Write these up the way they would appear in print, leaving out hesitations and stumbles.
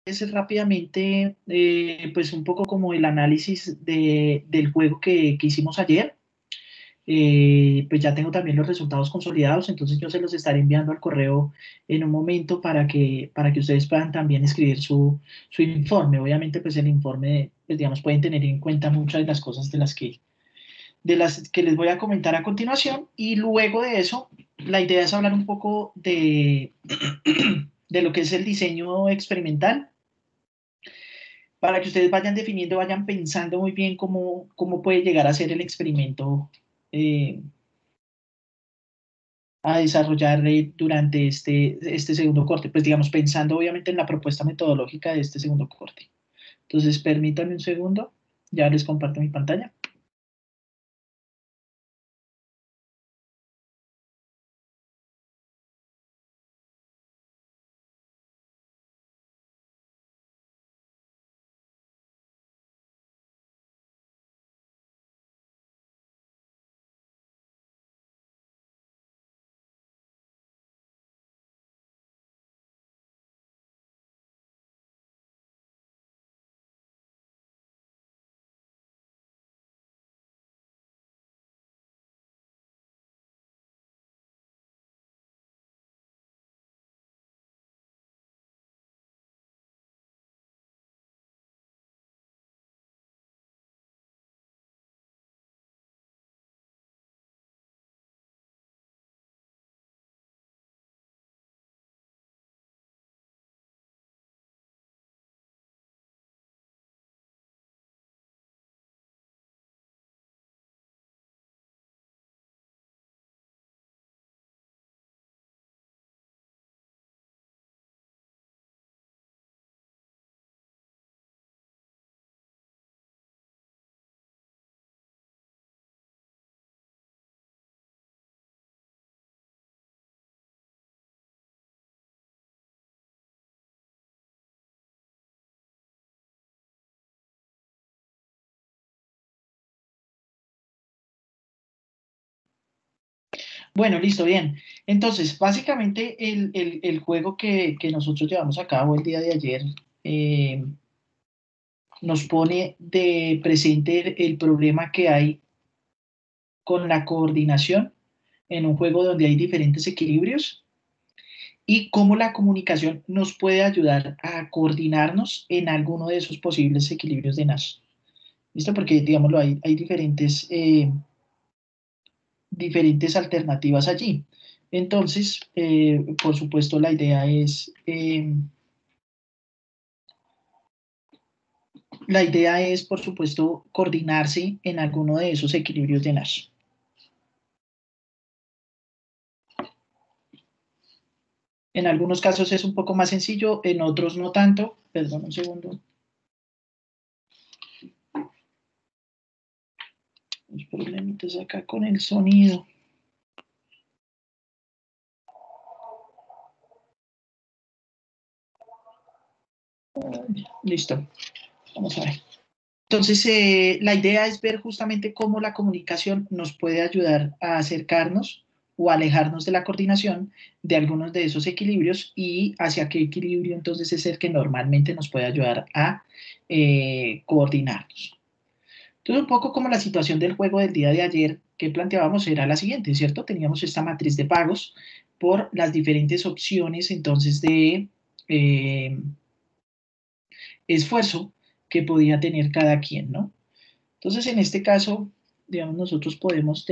es rápidamente, pues un poco como el análisis del juego que hicimos ayer. Pues ya tengo también los resultados consolidados, entonces yo se los estaré enviando al correo en un momento para que ustedes puedan también escribir su informe. Obviamente, pues el informe, pues digamos, pueden tener en cuenta muchas de las cosas de las que les voy a comentar a continuación, y luego de eso, la idea es hablar un poco de lo que es el diseño experimental, para que ustedes vayan definiendo, vayan pensando muy bien cómo puede llegar a ser el experimento eh, a desarrollar durante este segundo corte, pues digamos, pensando obviamente en la propuesta metodológica de este segundo corte. Entonces, permítanme un segundo, ya les comparto mi pantalla. Bueno, listo, bien. Entonces, básicamente el juego que nosotros llevamos a cabo el día de ayer eh, nos pone de presente el problema que hay con la coordinación en un juego donde hay diferentes equilibrios, y cómo la comunicación nos puede ayudar a coordinarnos en alguno de esos posibles equilibrios de Nash. ¿Listo? Porque, digámoslo, hay diferentes alternativas allí. Entonces, por supuesto, la idea es, por supuesto, coordinarse en alguno de esos equilibrios de Nash. En algunos casos es un poco más sencillo, en otros no tanto. Perdón un segundo. Los problemitas acá con el sonido. Listo. Vamos a ver. Entonces, la idea es ver justamente cómo la comunicación nos puede ayudar a acercarnos o alejarnos de la coordinación de algunos de esos equilibrios, y hacia qué equilibrio entonces es el que normalmente nos puede ayudar a coordinarnos. Entonces, un poco como la situación del juego del día de ayer que planteábamos era la siguiente, ¿cierto? Teníamos esta matriz de pagos por las diferentes opciones entonces de esfuerzo que podía tener cada quien, ¿no? Entonces, en este caso, digamos, nosotros podemos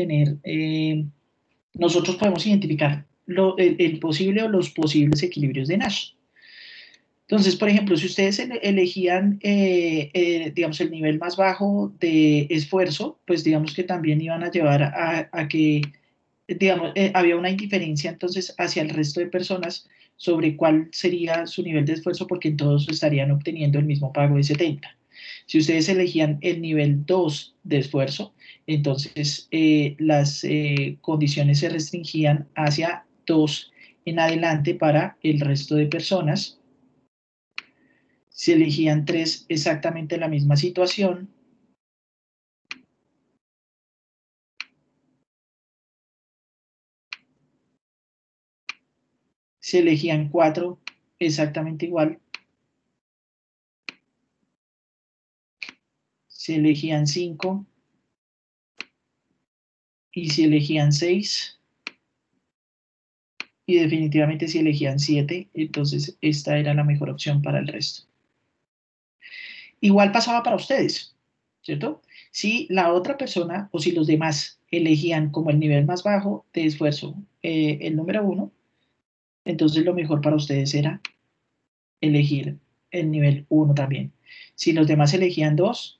identificar el posible o los posibles equilibrios de Nash. Entonces, por ejemplo, si ustedes elegían, digamos, el nivel más bajo de esfuerzo, pues digamos que también iban a llevar a que, digamos, había una indiferencia entonces hacia el resto de personas sobre cuál sería su nivel de esfuerzo, porque todos estarían obteniendo el mismo pago de 70. Si ustedes elegían el nivel 2 de esfuerzo, entonces las condiciones se restringían hacia 2 en adelante para el resto de personas. Si elegían 3, exactamente la misma situación. Si elegían 4, exactamente igual. si elegían 5 y si elegían 6 y definitivamente si elegían 7, entonces esta era la mejor opción para el resto. Igual pasaba para ustedes, ¿cierto? Si la otra persona o si los demás elegían como el nivel más bajo de esfuerzo el número 1, entonces lo mejor para ustedes era elegir el nivel 1 también. Si los demás elegían 2,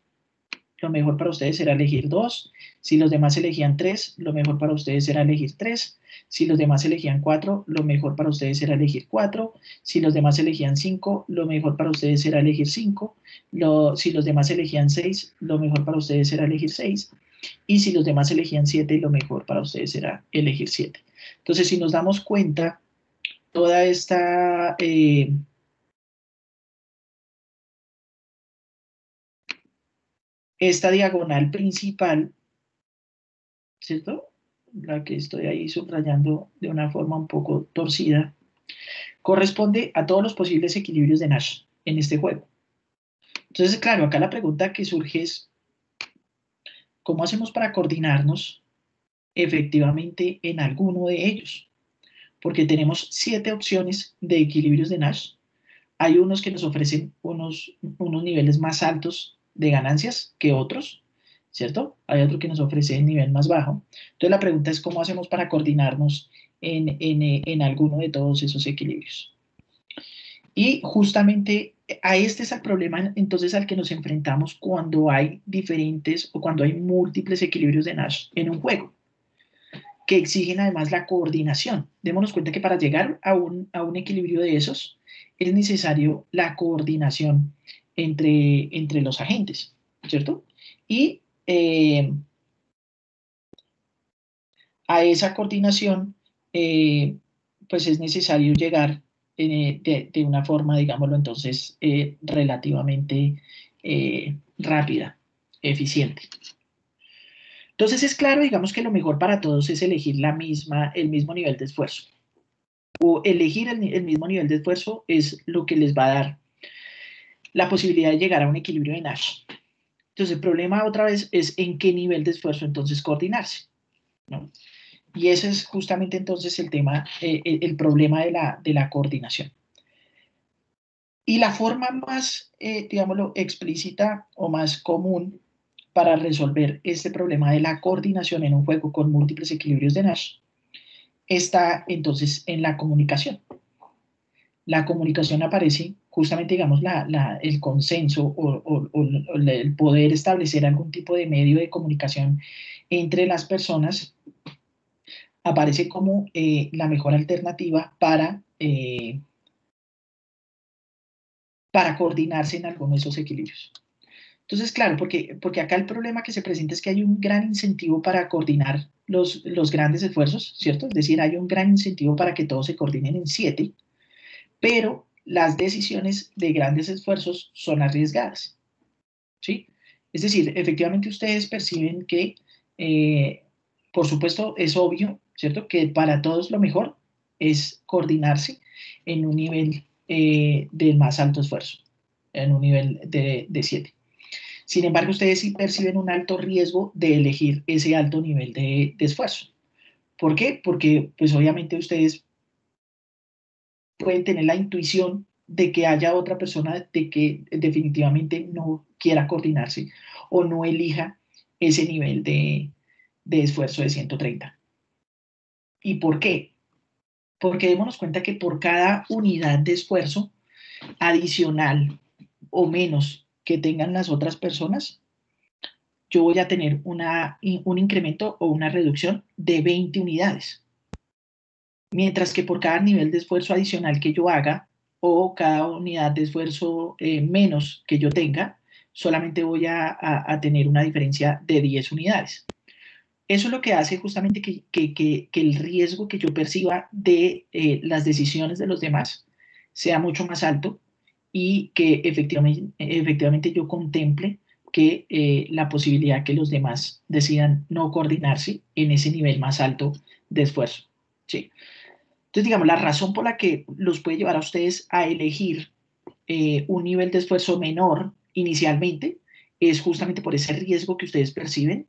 lo mejor para ustedes era elegir 2. Si los demás elegían 3, lo mejor para ustedes era elegir 3. Si los demás elegían 4, lo mejor para ustedes era elegir 4. Si los demás elegían 5, lo mejor para ustedes era elegir 5. Si los demás elegían 6, lo mejor para ustedes era elegir 6. Y si los demás elegían 7, lo mejor para ustedes era elegir 7. Entonces, si nos damos cuenta, toda esta diagonal principal, ¿cierto? La que estoy ahí subrayando de una forma un poco torcida, corresponde a todos los posibles equilibrios de Nash en este juego. Entonces, claro, acá la pregunta que surge es, ¿cómo hacemos para coordinarnos efectivamente en alguno de ellos? Porque tenemos 7 opciones de equilibrios de Nash. Hay unos que nos ofrecen unos niveles más altos de ganancias que otros, ¿cierto? Hay otro que nos ofrece el nivel más bajo. Entonces la pregunta es cómo hacemos para coordinarnos en alguno de todos esos equilibrios. Y justamente a este es el problema entonces al que nos enfrentamos cuando hay diferentes o cuando hay múltiples equilibrios de Nash en un juego, que exigen además la coordinación. Démonos cuenta que para llegar a un equilibrio de esos es necesario la coordinación entre los agentes, ¿cierto? Y a esa coordinación, pues es necesario llegar de una forma, digámoslo entonces, relativamente rápida, eficiente. Entonces es claro, digamos que lo mejor para todos es elegir el mismo nivel de esfuerzo. O elegir el mismo nivel de esfuerzo es lo que les va a dar la posibilidad de llegar a un equilibrio de Nash. Entonces el problema otra vez es en qué nivel de esfuerzo entonces coordinarse, ¿no? Y ese es justamente entonces el tema, el problema de la coordinación. Y la forma más, digámoslo, explícita o más común para resolver este problema de la coordinación en un juego con múltiples equilibrios de Nash está entonces en la comunicación. La comunicación aparece justamente, digamos, el consenso o el poder establecer algún tipo de medio de comunicación entre las personas aparece como la mejor alternativa para coordinarse en alguno de esos equilibrios. Entonces, claro, porque acá el problema que se presenta es que hay un gran incentivo para coordinar los grandes esfuerzos, ¿cierto? Es decir, hay un gran incentivo para que todos se coordinen en 7, pero las decisiones de grandes esfuerzos son arriesgadas, ¿sí? Es decir, efectivamente ustedes perciben que, por supuesto, es obvio, ¿cierto? Que para todos lo mejor es coordinarse en un nivel del más alto esfuerzo, en un nivel de 7. Sin embargo, ustedes sí perciben un alto riesgo de elegir ese alto nivel de esfuerzo. ¿Por qué? Porque, pues obviamente ustedes pueden tener la intuición de que haya otra persona de que definitivamente no quiera coordinarse o no elija ese nivel de esfuerzo de 130. ¿Y por qué? Porque démonos cuenta que por cada unidad de esfuerzo adicional o menos que tengan las otras personas, yo voy a tener un incremento o una reducción de 20 unidades. Mientras que por cada nivel de esfuerzo adicional que yo haga o cada unidad de esfuerzo menos que yo tenga, solamente voy a tener una diferencia de 10 unidades. Eso es lo que hace justamente que el riesgo que yo perciba de las decisiones de los demás sea mucho más alto y que efectivamente yo contemple que la posibilidad que los demás decidan no coordinarse en ese nivel más alto de esfuerzo. ¿Sí? Entonces, digamos, la razón por la que los puede llevar a ustedes a elegir un nivel de esfuerzo menor inicialmente es justamente por ese riesgo que ustedes perciben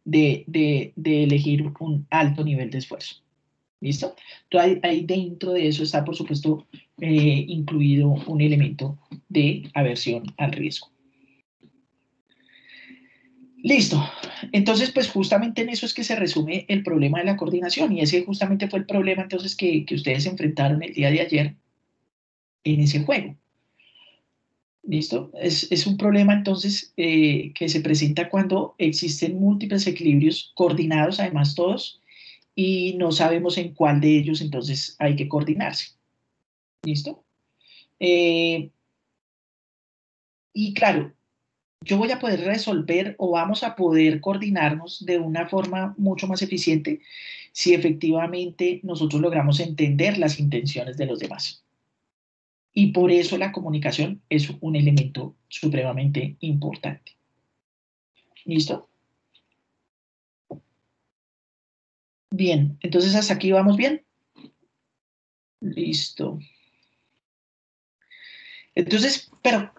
de elegir un alto nivel de esfuerzo. ¿Listo? Entonces, ahí dentro de eso está, por supuesto, incluido un elemento de aversión al riesgo. Listo. Entonces, pues justamente en eso es que se resume el problema de la coordinación, y ese justamente fue el problema entonces que ustedes enfrentaron el día de ayer en ese juego. ¿Listo? Es un problema entonces que se presenta cuando existen múltiples equilibrios coordinados, además todos, y no sabemos en cuál de ellos entonces hay que coordinarse. ¿Listo? Y claro, yo voy a poder resolver o vamos a poder coordinarnos de una forma mucho más eficiente si efectivamente nosotros logramos entender las intenciones de los demás. Y por eso la comunicación es un elemento supremamente importante. ¿Listo? Bien, entonces hasta aquí vamos bien. Listo. Entonces, pero,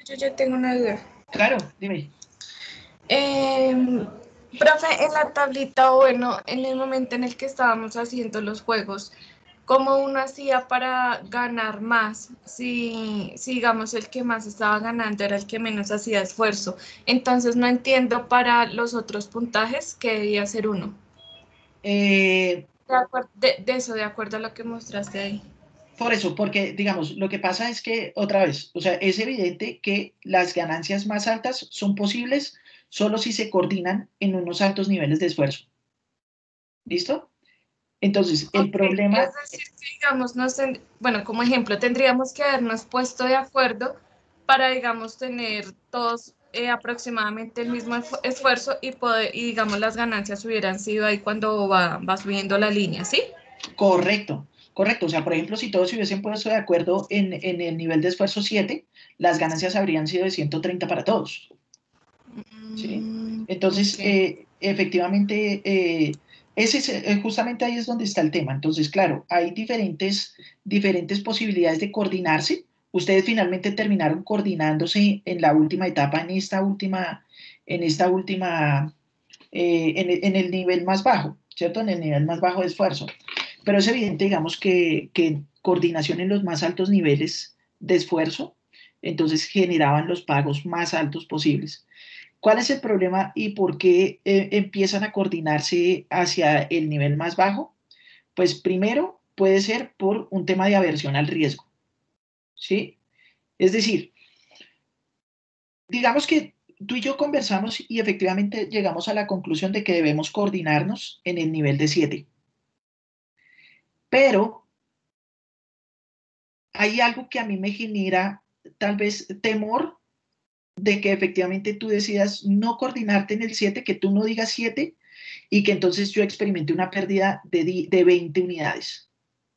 Yo ya tengo una duda. claro, dime. Profe, en la tablita, o bueno, en el momento en el que estábamos haciendo los juegos, ¿cómo uno hacía para ganar más? Si digamos el que más estaba ganando era el que menos hacía esfuerzo. Entonces no entiendo para los otros puntajes que debía ser uno. De eso, de acuerdo a lo que mostraste ahí. Por eso, porque, digamos, lo que pasa es que, otra vez, o sea, es evidente que las ganancias más altas son posibles solo si se coordinan en unos altos niveles de esfuerzo. ¿Listo? Entonces, el Ok, es problema, decir, que digamos, bueno, como ejemplo, tendríamos que habernos puesto de acuerdo para, digamos, tener todos aproximadamente el mismo esfuerzo y poder, y digamos, las ganancias hubieran sido ahí cuando va subiendo la línea, ¿sí? correcto, correcto. O sea, por ejemplo, si todos se hubiesen puesto de acuerdo en el nivel de esfuerzo 7, las ganancias habrían sido de 130 para todos. ¿Sí? Entonces, Ok. efectivamente, justamente ahí es donde está el tema. Entonces, claro, hay diferentes posibilidades de coordinarse. Ustedes finalmente terminaron coordinándose en la última etapa, en el nivel más bajo, ¿cierto? En el nivel más bajo de esfuerzo. Pero es evidente, digamos, que coordinación en los más altos niveles de esfuerzo, entonces generaban los pagos más altos posibles. ¿Cuál es el problema y por qué empiezan a coordinarse hacia el nivel más bajo? Pues primero puede ser por un tema de aversión al riesgo, ¿sí? Es decir, digamos que tú y yo conversamos y efectivamente llegamos a la conclusión de que debemos coordinarnos en el nivel de 7. Pero hay algo que a mí me genera tal vez temor de que efectivamente tú decidas no coordinarte en el 7, que tú no digas 7 y que entonces yo experimente una pérdida de 20 unidades.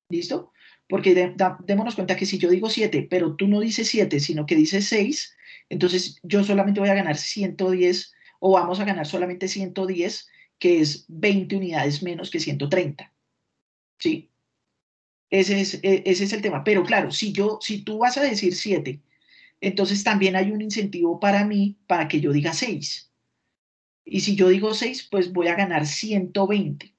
¿Listo? Porque démonos cuenta que si yo digo 7, pero tú no dices 7, sino que dices 6, entonces yo solamente voy a ganar 110 o vamos a ganar solamente 110, que es 20 unidades menos que 130. ¿Sí? Ese es el tema. Pero claro, si tú vas a decir 7, entonces también hay un incentivo para mí para que yo diga 6. Y si yo digo 6, pues voy a ganar 120.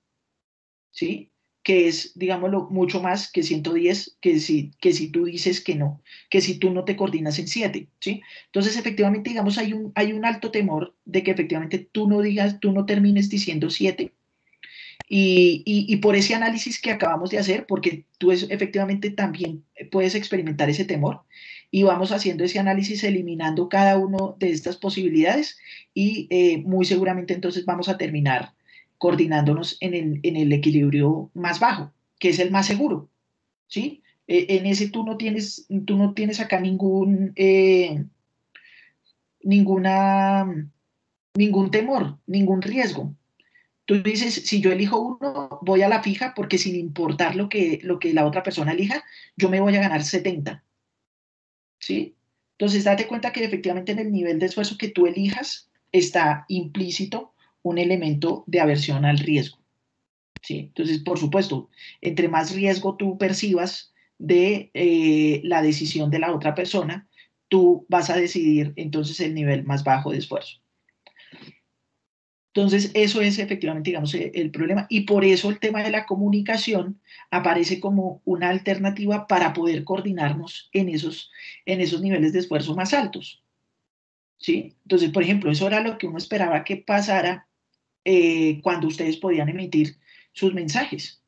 ¿Sí? Que es, digámoslo, mucho más que 110, que si tú dices que no, que si tú no te coordinas en 7, ¿sí? Entonces, efectivamente, digamos, hay un alto temor de que efectivamente tú no digas, tú no termines diciendo 7, y por ese análisis que acabamos de hacer, porque tú efectivamente también puedes experimentar ese temor, y vamos haciendo ese análisis eliminando cada una de estas posibilidades y muy seguramente entonces vamos a terminar coordinándonos en el equilibrio más bajo, que es el más seguro, ¿sí? En ese tú no tienes acá ninguna, ningún temor, ningún riesgo. Tú dices, si yo elijo uno, voy a la fija porque sin importar lo que la otra persona elija, yo me voy a ganar 70, ¿sí? Entonces, date cuenta que efectivamente en el nivel de esfuerzo que tú elijas está implícito un elemento de aversión al riesgo, ¿sí? Entonces, por supuesto, entre más riesgo tú percibas de la decisión de la otra persona, tú vas a decidir entonces el nivel más bajo de esfuerzo. Entonces, eso es efectivamente, digamos, el problema. Y por eso el tema de la comunicación aparece como una alternativa para poder coordinarnos en esos niveles de esfuerzo más altos. ¿Sí? Entonces, por ejemplo, eso era lo que uno esperaba que pasara cuando ustedes podían emitir sus mensajes.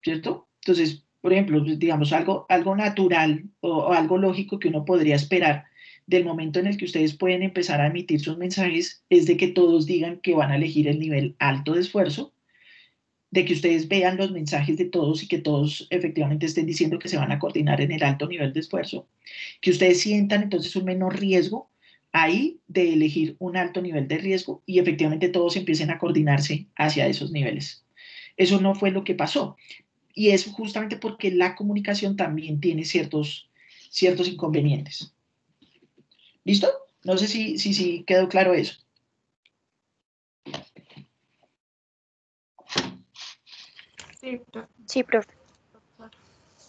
¿Cierto? Entonces, por ejemplo, pues, digamos, algo natural o algo lógico que uno podría esperar del momento en el que ustedes pueden empezar a emitir sus mensajes es de que todos digan que van a elegir el nivel alto de esfuerzo, de que ustedes vean los mensajes de todos y que todos efectivamente estén diciendo que se van a coordinar en el alto nivel de esfuerzo, que ustedes sientan entonces un menor riesgo ahí de elegir un alto nivel de riesgo y efectivamente todos empiecen a coordinarse hacia esos niveles. Eso no fue lo que pasó. Y es justamente porque la comunicación también tiene ciertos inconvenientes. ¿Listo? No sé si quedó claro eso. Sí, profe.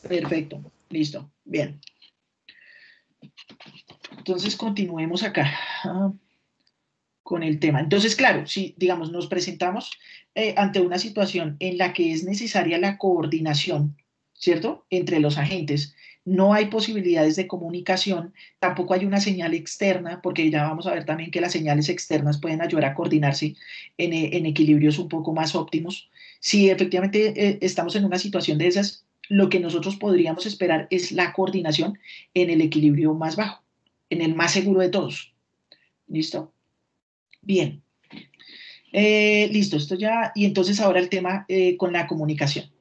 Perfecto, listo, bien. Entonces continuemos acá con el tema. Entonces, claro, si digamos nos presentamos ante una situación en la que es necesaria la coordinación, ¿cierto? Entre los agentes. No hay posibilidades de comunicación, tampoco hay una señal externa, porque ya vamos a ver también que las señales externas pueden ayudar a coordinarse en equilibrios un poco más óptimos. Si efectivamente estamos en una situación de esas, lo que nosotros podríamos esperar es la coordinación en el equilibrio más bajo, en el más seguro de todos. ¿Listo? Bien. Listo, esto ya, y entonces ahora el tema con la comunicación.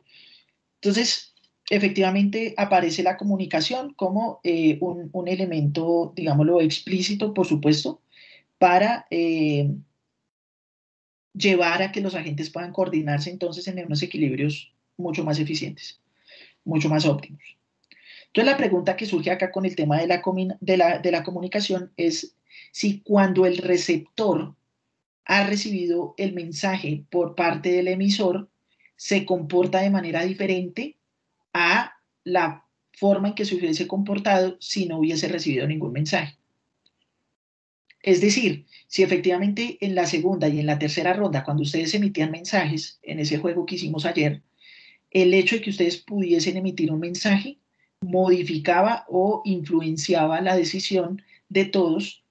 Entonces, efectivamente aparece la comunicación como un elemento, digámoslo, explícito, por supuesto, para llevar a que los agentes puedan coordinarse entonces en unos equilibrios mucho más eficientes, mucho más óptimos. Entonces, la pregunta que surge acá con el tema de la comunicación es si cuando el receptor ha recibido el mensaje por parte del emisor se comporta de manera diferente a la forma en que se hubiese comportado si no hubiese recibido ningún mensaje. Es decir, si efectivamente en la segunda y en la tercera ronda, cuando ustedes emitían mensajes en ese juego que hicimos ayer, el hecho de que ustedes pudiesen emitir un mensaje modificaba o influenciaba la decisión de todos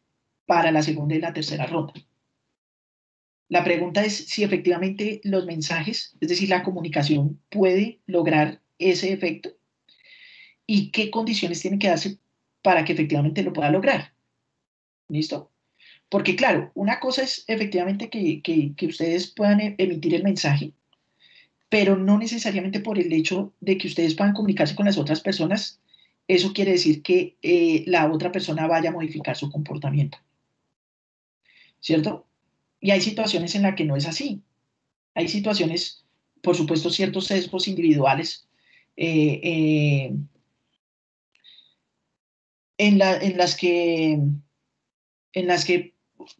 para la segunda y la tercera ronda. La pregunta es si efectivamente los mensajes, es decir, la comunicación, puede lograr ese efecto y qué condiciones tienen que darse para que efectivamente lo pueda lograr. ¿Listo? Porque claro, una cosa es efectivamente que ustedes puedan emitir el mensaje, pero no necesariamente por el hecho de que ustedes puedan comunicarse con las otras personas, eso quiere decir que la otra persona vaya a modificar su comportamiento. ¿Cierto? Y hay situaciones en las que no es así. Hay situaciones, por supuesto, ciertos sesgos individuales eh, eh, en las que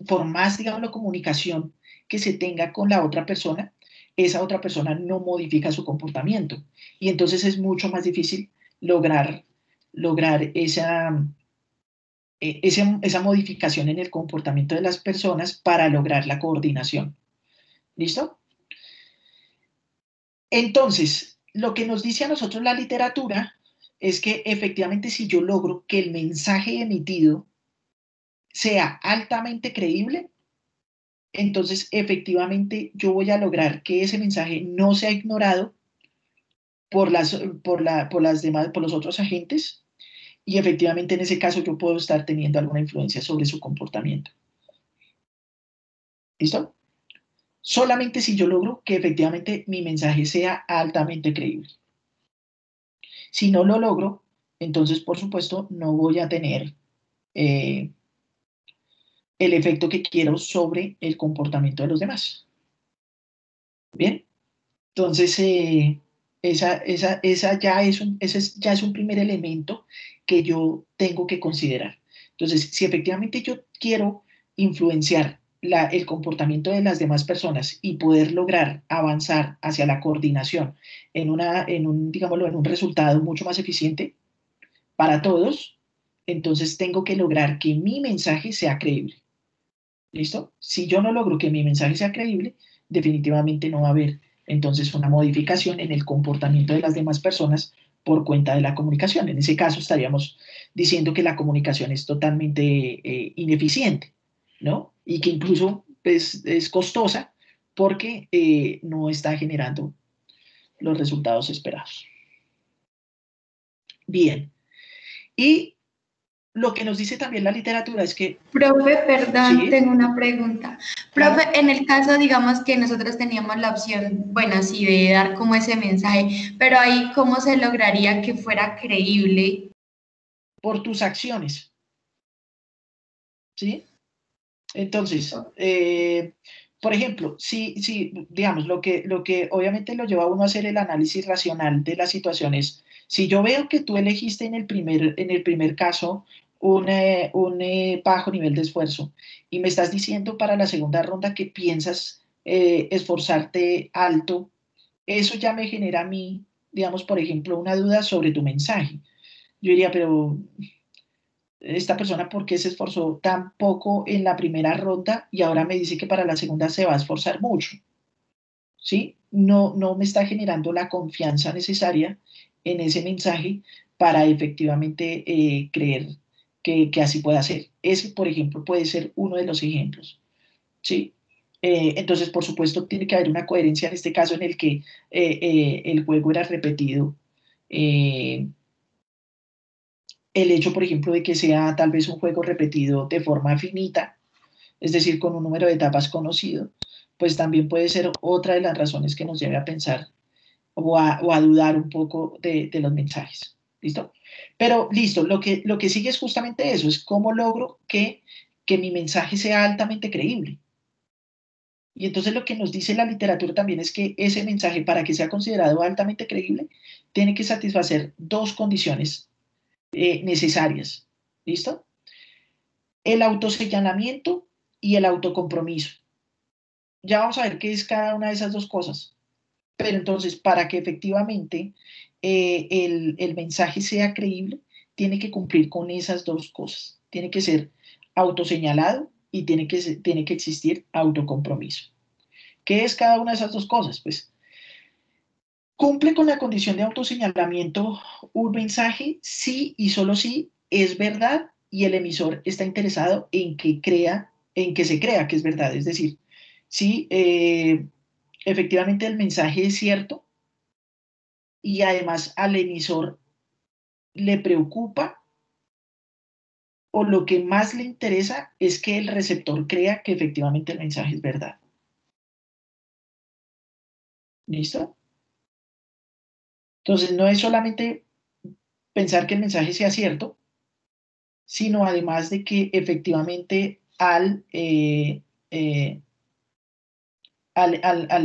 por más, digamos, la comunicación que se tenga con la otra persona, esa otra persona no modifica su comportamiento. Y entonces es mucho más difícil lograr esa modificación en el comportamiento de las personas para lograr la coordinación. ¿Listo? Entonces, lo que nos dice a nosotros la literatura es que efectivamente si yo logro que el mensaje emitido sea altamente creíble, entonces efectivamente yo voy a lograr que ese mensaje no sea ignorado por los otros agentes y efectivamente en ese caso yo puedo estar teniendo alguna influencia sobre su comportamiento. ¿Listo? Solamente si yo logro que efectivamente mi mensaje sea altamente creíble. Si no lo logro, entonces por supuesto no voy a tener el efecto que quiero sobre el comportamiento de los demás. Bien, entonces ese ya es un primer elemento que yo tengo que considerar. Entonces, si efectivamente yo quiero influenciar el comportamiento de las demás personas y poder lograr avanzar hacia la coordinación digámoslo, en un resultado mucho más eficiente para todos, entonces tengo que lograr que mi mensaje sea creíble. ¿Listo? Si yo no logro que mi mensaje sea creíble, definitivamente no va a haber entonces una modificación en el comportamiento de las demás personas por cuenta de la comunicación. En ese caso estaríamos diciendo que la comunicación es totalmente ineficiente, ¿no? Y que incluso pues, es costosa porque no está generando los resultados esperados. Bien. Y lo que nos dice también la literatura es que... Profe, perdón, ¿sí? tengo una pregunta. Claro. Profe, en el caso, digamos que nosotros teníamos la opción, bueno, sí, de dar como ese mensaje, pero ahí, ¿cómo se lograría que fuera creíble? Por tus acciones, ¿sí? Entonces, por ejemplo, si digamos, lo que obviamente lo lleva a uno a hacer el análisis racional de las situaciones, si yo veo que tú elegiste en el primer caso un bajo nivel de esfuerzo y me estás diciendo para la segunda ronda que piensas esforzarte alto, eso ya me genera a mí, digamos, por ejemplo, una duda sobre tu mensaje. Yo diría, pero esta persona por qué se esforzó tan poco en la primera ronda y ahora me dice que para la segunda se va a esforzar mucho, ¿sí? No me está generando la confianza necesaria en ese mensaje para efectivamente creer que así pueda ser. Ese, por ejemplo, puede ser uno de los ejemplos, ¿sí? Entonces, por supuesto, tiene que haber una coherencia en este caso en el que el juego era repetido. El hecho, por ejemplo, de que sea tal vez un juego repetido de forma finita, es decir, con un número de etapas conocido, pues también puede ser otra de las razones que nos lleve a pensar o a dudar un poco de los mensajes. ¿Listo? Pero listo, lo que sigue es justamente eso, es cómo logro que mi mensaje sea altamente creíble. Y entonces lo que nos dice la literatura también es que ese mensaje, para que sea considerado altamente creíble, tiene que satisfacer dos condiciones necesarias. ¿Listo? El autoseñalamiento y el autocompromiso. Ya vamos a ver qué es cada una de esas dos cosas. Pero entonces, para que efectivamente el mensaje sea creíble, tiene que cumplir con esas dos cosas. Tiene que ser autoseñalado y tiene que existir autocompromiso. ¿Qué es cada una de esas dos cosas? Pues cumple con la condición de autoseñalamiento un mensaje sí y solo sí es verdad y el emisor está interesado en que se crea que es verdad. Es decir, si efectivamente el mensaje es cierto y además al emisor le preocupa o lo que más le interesa es que el receptor crea que efectivamente el mensaje es verdad. ¿Listo? Entonces no es solamente pensar que el mensaje sea cierto, sino además de que efectivamente al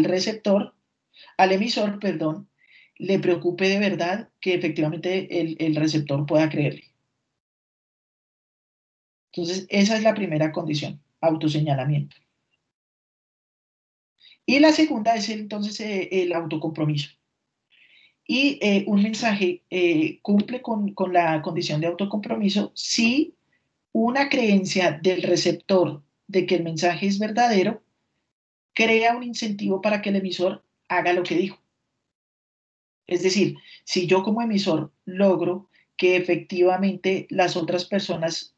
receptor, al emisor, perdón, le preocupe de verdad que efectivamente el receptor pueda creerle. Entonces, esa es la primera condición, autoseñalamiento. Y la segunda es entonces el autocompromiso. Y un mensaje cumple con la condición de autocompromiso si una creencia del receptor de que el mensaje es verdadero crea un incentivo para que el emisor haga lo que dijo. Es decir, si yo como emisor logro que efectivamente las otras personas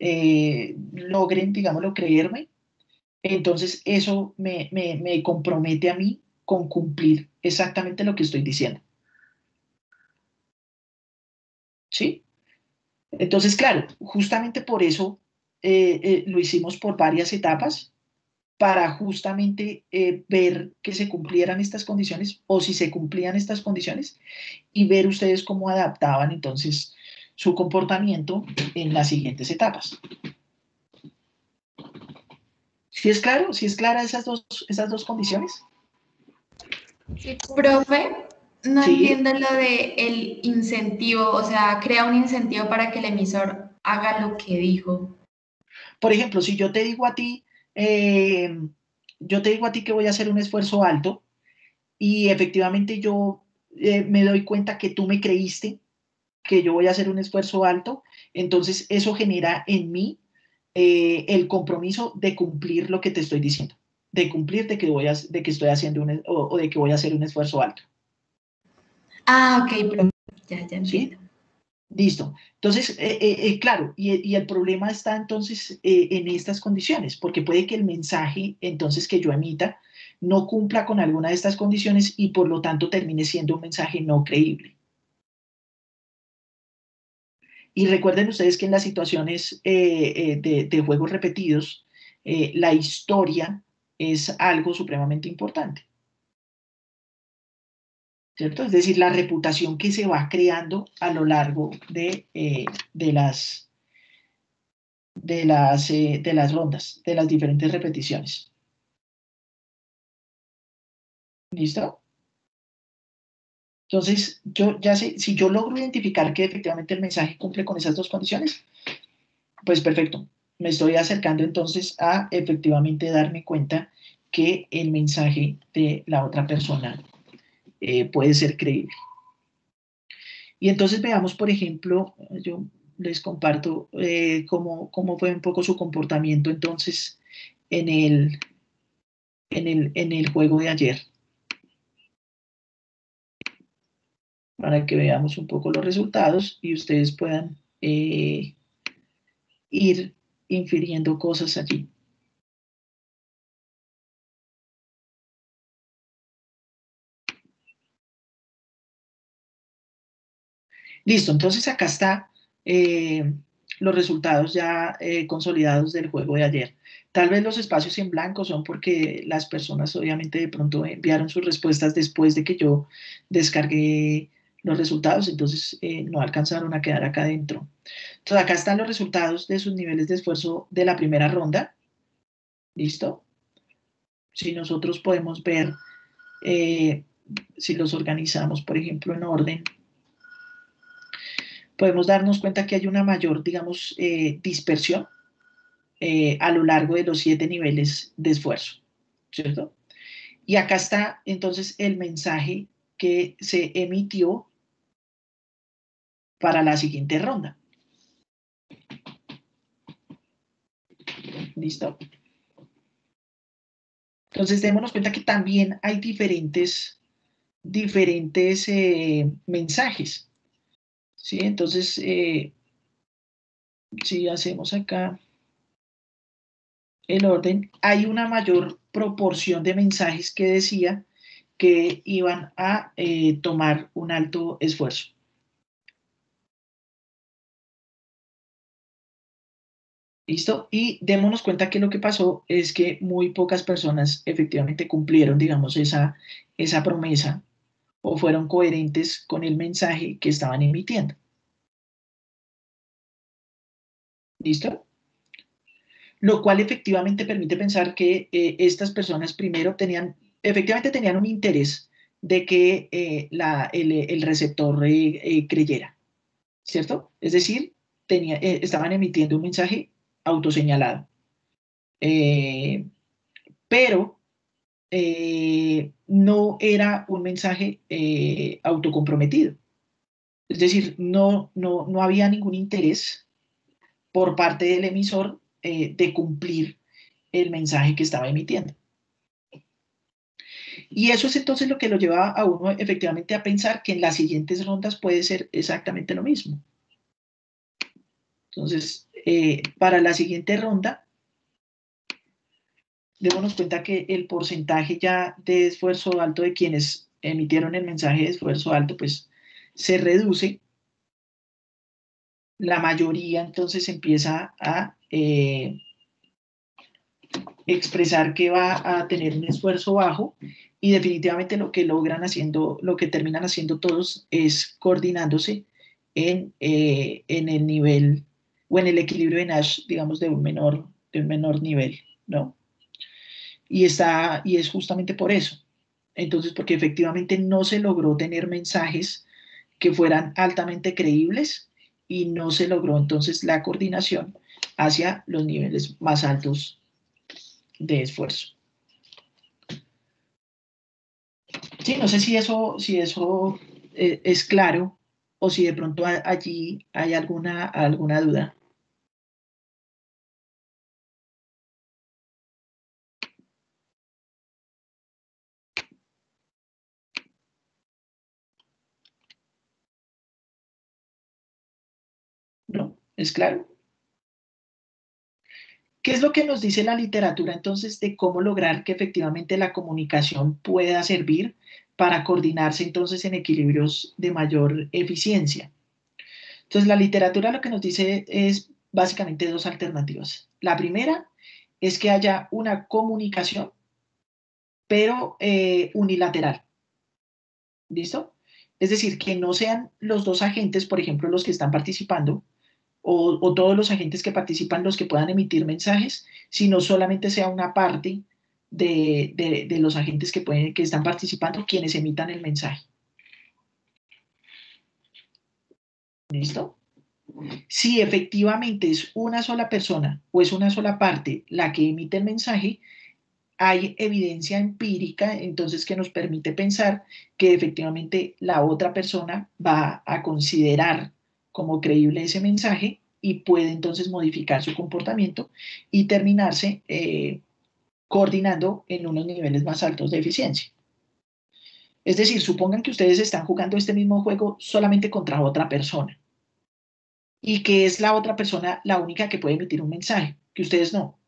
logren, digámoslo, creerme, entonces eso me compromete a mí con cumplir exactamente lo que estoy diciendo. ¿Sí? Entonces, claro, justamente por eso lo hicimos por varias etapas, para justamente ver que se cumplieran estas condiciones o si se cumplían estas condiciones y ver ustedes cómo adaptaban entonces su comportamiento en las siguientes etapas. ¿Sí es claro? ¿Sí es clara esas dos condiciones? Sí, profe, no Sí. entiendo lo de el incentivo, o sea, crea un incentivo para que el emisor haga lo que dijo. Por ejemplo, si eh, yo te digo a ti que voy a hacer un esfuerzo alto y efectivamente yo me doy cuenta que tú me creíste, que yo voy a hacer un esfuerzo alto, entonces eso genera en mí el compromiso de cumplir lo que te estoy diciendo, de cumplir de que estoy haciendo o de que voy a hacer un esfuerzo alto. Ah, ok, pero ya entiendo. ¿Sí? Listo. Entonces, claro, y el problema está entonces en estas condiciones, porque puede que el mensaje entonces que yo emita no cumpla con alguna de estas condiciones y por lo tanto termine siendo un mensaje no creíble. Y recuerden ustedes que en las situaciones de juegos repetidos, la historia es algo supremamente importante, ¿cierto? Es decir, la reputación que se va creando a lo largo de las rondas, de las diferentes repeticiones. ¿Listo? Entonces, yo ya sé, si yo logro identificar que efectivamente el mensaje cumple con esas dos condiciones, pues perfecto. Me estoy acercando entonces a efectivamente darme cuenta que el mensaje de la otra persona puede ser creíble. Y entonces veamos, por ejemplo, yo les comparto cómo fue un poco su comportamiento entonces en el juego de ayer, para que veamos un poco los resultados y ustedes puedan ir infiriendo cosas allí. Listo, entonces acá está los resultados ya consolidados del juego de ayer. Tal vez los espacios en blanco son porque las personas obviamente de pronto enviaron sus respuestas después de que yo descargué los resultados, entonces no alcanzaron a quedar acá adentro. Entonces acá están los resultados de sus niveles de esfuerzo de la primera ronda. ¿Listo? Si nosotros podemos ver, si los organizamos, por ejemplo, en orden, podemos darnos cuenta que hay una mayor, digamos, dispersión a lo largo de los 7 niveles de esfuerzo, ¿cierto? Y acá está entonces el mensaje que se emitió para la siguiente ronda. ¿Listo? Entonces démonos cuenta que también hay diferentes mensajes, ¿sí? Entonces, si hacemos acá el orden, hay una mayor proporción de mensajes que decía que iban a tomar un alto esfuerzo. ¿Listo? Y démonos cuenta que lo que pasó es que muy pocas personas efectivamente cumplieron, digamos, esa promesa o fueron coherentes con el mensaje que estaban emitiendo. ¿Listo? Lo cual efectivamente permite pensar que estas personas primero efectivamente tenían un interés de que el receptor creyera, ¿cierto? Es decir, estaban emitiendo un mensaje autoseñalado. Pero no era un mensaje autocomprometido. Es decir, no había ningún interés por parte del emisor de cumplir el mensaje que estaba emitiendo. Y eso es entonces lo que lo lleva a uno efectivamente a pensar que en las siguientes rondas puede ser exactamente lo mismo. Entonces, para la siguiente ronda, démonos cuenta que el porcentaje ya de esfuerzo alto de quienes emitieron el mensaje de esfuerzo alto, pues se reduce. La mayoría entonces empieza a expresar que va a tener un esfuerzo bajo y definitivamente lo que terminan haciendo todos es coordinándose en el nivel o en el equilibrio de Nash, digamos, de un menor nivel, ¿no? Y es justamente por eso. Entonces, porque efectivamente no se logró tener mensajes que fueran altamente creíbles y no se logró entonces la coordinación hacia los niveles más altos de esfuerzo. Sí, no sé si eso es claro o si de pronto allí hay alguna duda. ¿No? ¿Es claro? ¿Qué es lo que nos dice la literatura entonces de cómo lograr que efectivamente la comunicación pueda servir para coordinarse entonces en equilibrios de mayor eficiencia? Entonces la literatura lo que nos dice es básicamente dos alternativas. La primera es que haya una comunicación, pero unilateral. ¿Listo? Es decir, que no sean los dos agentes, por ejemplo, los que están participando, o todos los agentes que participan los que puedan emitir mensajes, sino solamente sea una parte de los agentes que están participando quienes emitan el mensaje. ¿Listo? Si efectivamente es una sola persona o es una sola parte la que emite el mensaje, hay evidencia empírica entonces que nos permite pensar que efectivamente la otra persona va a considerar como creíble ese mensaje y puede entonces modificar su comportamiento y terminarse coordinando en unos niveles más altos de eficiencia. Es decir, supongan que ustedes están jugando este mismo juego solamente contra otra persona y que es la otra persona la única que puede emitir un mensaje, que ustedes no.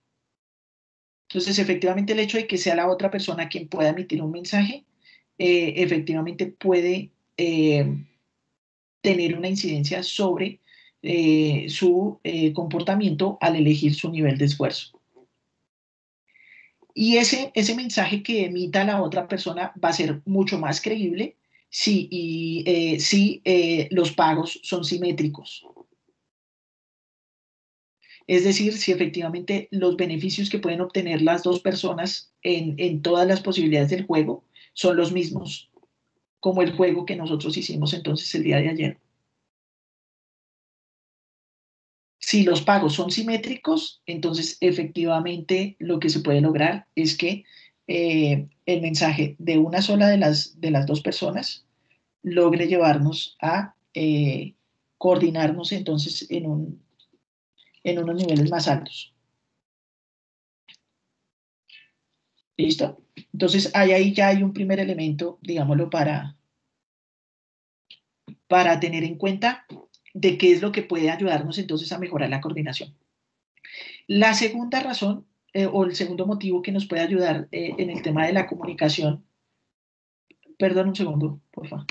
Entonces, efectivamente, el hecho de que sea la otra persona quien pueda emitir un mensaje, efectivamente puede tener una incidencia sobre su comportamiento al elegir su nivel de esfuerzo. Y ese mensaje que emita la otra persona va a ser mucho más creíble si los pagos son simétricos. Es decir, si efectivamente los beneficios que pueden obtener las dos personas en todas las posibilidades del juego son los mismos, como el juego que nosotros hicimos entonces el día de ayer. Si los pagos son simétricos, entonces efectivamente lo que se puede lograr es que el mensaje de una sola de las dos personas logre llevarnos a coordinarnos entonces en unos niveles más altos. ¿Listo? Entonces, ahí ya hay un primer elemento, digámoslo, para tener en cuenta de qué es lo que puede ayudarnos entonces a mejorar la coordinación. La segunda razón o el segundo motivo que nos puede ayudar en el tema de la comunicación, perdón un segundo, por favor.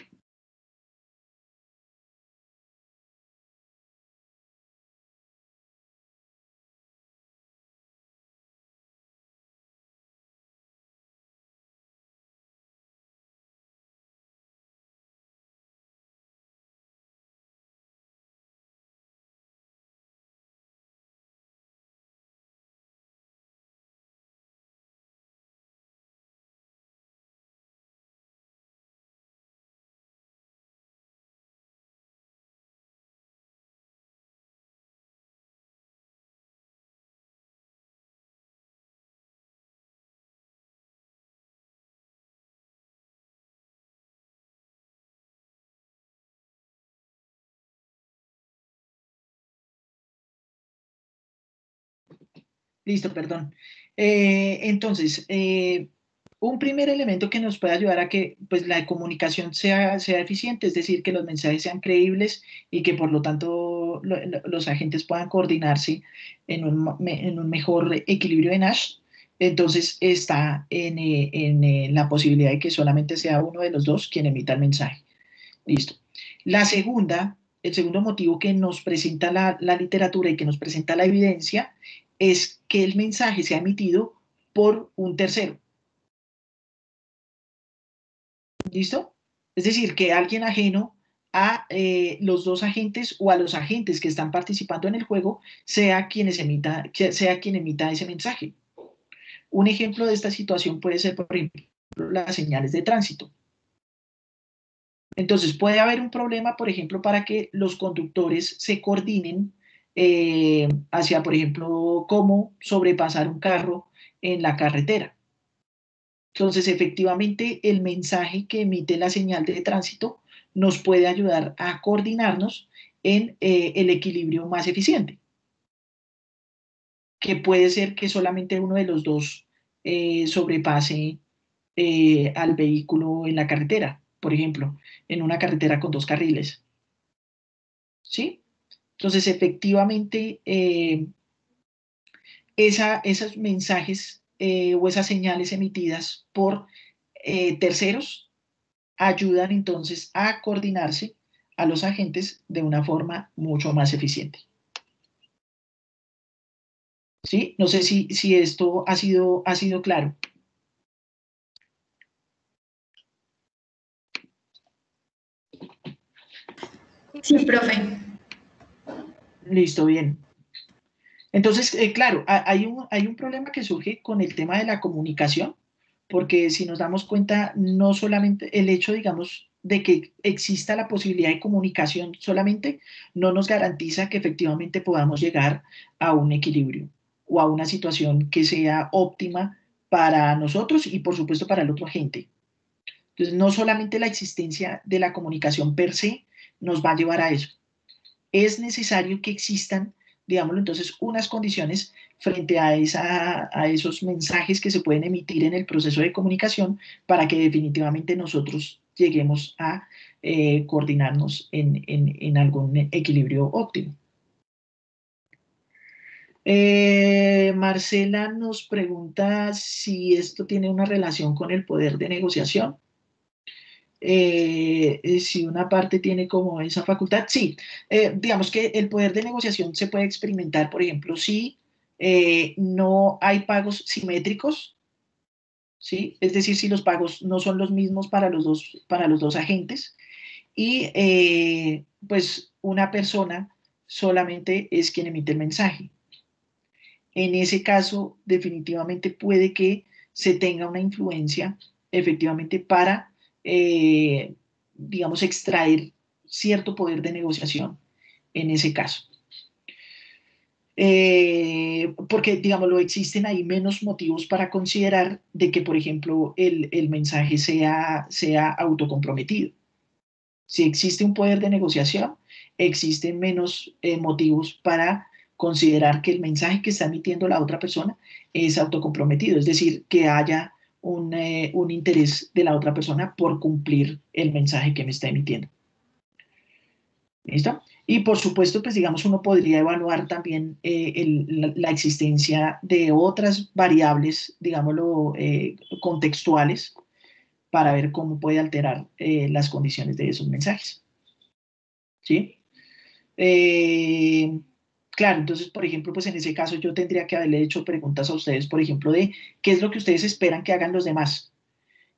Listo, perdón. Entonces, un primer elemento que nos puede ayudar a que pues, la comunicación sea eficiente, es decir, que los mensajes sean creíbles y que por lo tanto los agentes puedan coordinarse en un mejor equilibrio de Nash, entonces está en la posibilidad de que solamente sea uno de los dos quien emita el mensaje. Listo. El segundo motivo que nos presenta la literatura y que nos presenta la evidencia es que el mensaje sea emitido por un tercero. ¿Listo? Es decir, que alguien ajeno a los dos agentes o a los agentes que están participando en el juego sea quien emita ese mensaje. Un ejemplo de esta situación puede ser, por ejemplo, las señales de tránsito. Entonces, puede haber un problema, por ejemplo, para que los conductores se coordinen hacia, por ejemplo, cómo sobrepasar un carro en la carretera. Entonces, efectivamente, el mensaje que emite la señal de tránsito nos puede ayudar a coordinarnos en el equilibrio más eficiente, que puede ser que solamente uno de los dos sobrepase al vehículo en la carretera, por ejemplo, en una carretera con 2 carriles. ¿Sí? Entonces, efectivamente, esos mensajes o esas señales emitidas por terceros ayudan entonces a coordinarse a los agentes de una forma mucho más eficiente. ¿Sí? No sé si esto ha sido claro. Sí, profe. Listo, bien. Entonces, claro, hay un problema que surge con el tema de la comunicación, porque si nos damos cuenta, no solamente el hecho, digamos, de que exista la posibilidad de comunicación solamente, no nos garantiza que efectivamente podamos llegar a un equilibrio o a una situación que sea óptima para nosotros y, por supuesto, para el otro agente. Entonces, no solamente la existencia de la comunicación per se nos va a llevar a eso. Es necesario que existan, digámoslo entonces, unas condiciones frente a esos mensajes que se pueden emitir en el proceso de comunicación para que definitivamente nosotros lleguemos a coordinarnos en algún equilibrio óptimo. Marcela nos pregunta si esto tiene una relación con el poder de negociación. Si una parte tiene como esa facultad, sí. Digamos que el poder de negociación se puede experimentar, por ejemplo, si no hay pagos simétricos, ¿sí? Es decir, si los pagos no son los mismos para los dos agentes y pues una persona solamente es quien emite el mensaje. En ese caso, definitivamente puede que se tenga una influencia efectivamente para, digamos, extraer cierto poder de negociación en ese caso. Porque, digámoslo, existen ahí menos motivos para considerar de que, por ejemplo, el mensaje sea autocomprometido. Si existe un poder de negociación, existen menos motivos para considerar que el mensaje que está emitiendo la otra persona es autocomprometido, es decir, que haya un interés de la otra persona por cumplir el mensaje que me está emitiendo. ¿Listo? Y por supuesto, pues digamos, uno podría evaluar también la existencia de otras variables, digámoslo, contextuales, para ver cómo puede alterar las condiciones de esos mensajes. ¿Sí? Claro, entonces, por ejemplo, pues en ese caso yo tendría que haberle hecho preguntas a ustedes, por ejemplo, de qué es lo que ustedes esperan que hagan los demás.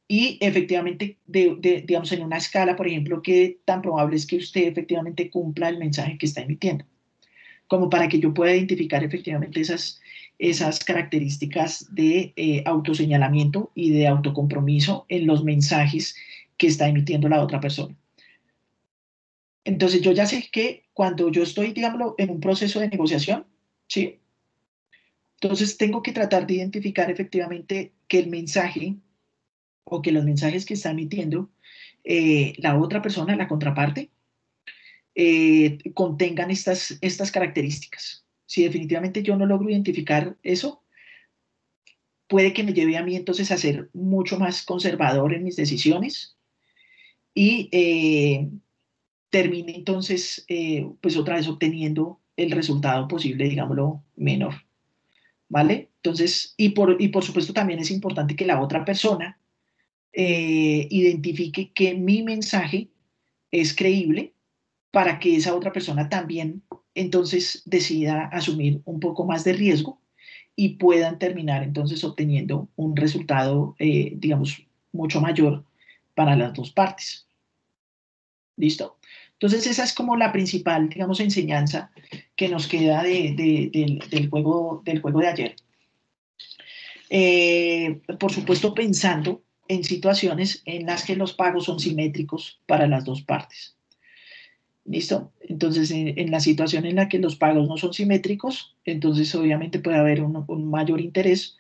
Y efectivamente, digamos, en una escala, por ejemplo, qué tan probable es que usted efectivamente cumpla el mensaje que está emitiendo, como para que yo pueda identificar efectivamente esas características de autoseñalamiento y de autocompromiso en los mensajes que está emitiendo la otra persona. Entonces yo ya sé que cuando yo estoy, digámoslo, en un proceso de negociación, ¿sí? Entonces tengo que tratar de identificar efectivamente que el mensaje o que los mensajes que está emitiendo la otra persona, la contraparte, contengan estas características. Si definitivamente yo no logro identificar eso, puede que me lleve a mí entonces a ser mucho más conservador en mis decisiones y termine entonces, pues otra vez obteniendo el resultado posible, digámoslo, menor, ¿vale? Entonces, y por supuesto también es importante que la otra persona identifique que mi mensaje es creíble para que esa otra persona también entonces decida asumir un poco más de riesgo y puedan terminar entonces obteniendo un resultado, digamos, mucho mayor para las dos partes. ¿Listo? Entonces esa es como la principal, digamos, enseñanza que nos queda del juego de ayer. Por supuesto, pensando en situaciones en las que los pagos son simétricos para las dos partes. ¿Listo? Entonces, en la situación en la que los pagos no son simétricos, entonces obviamente puede haber un mayor interés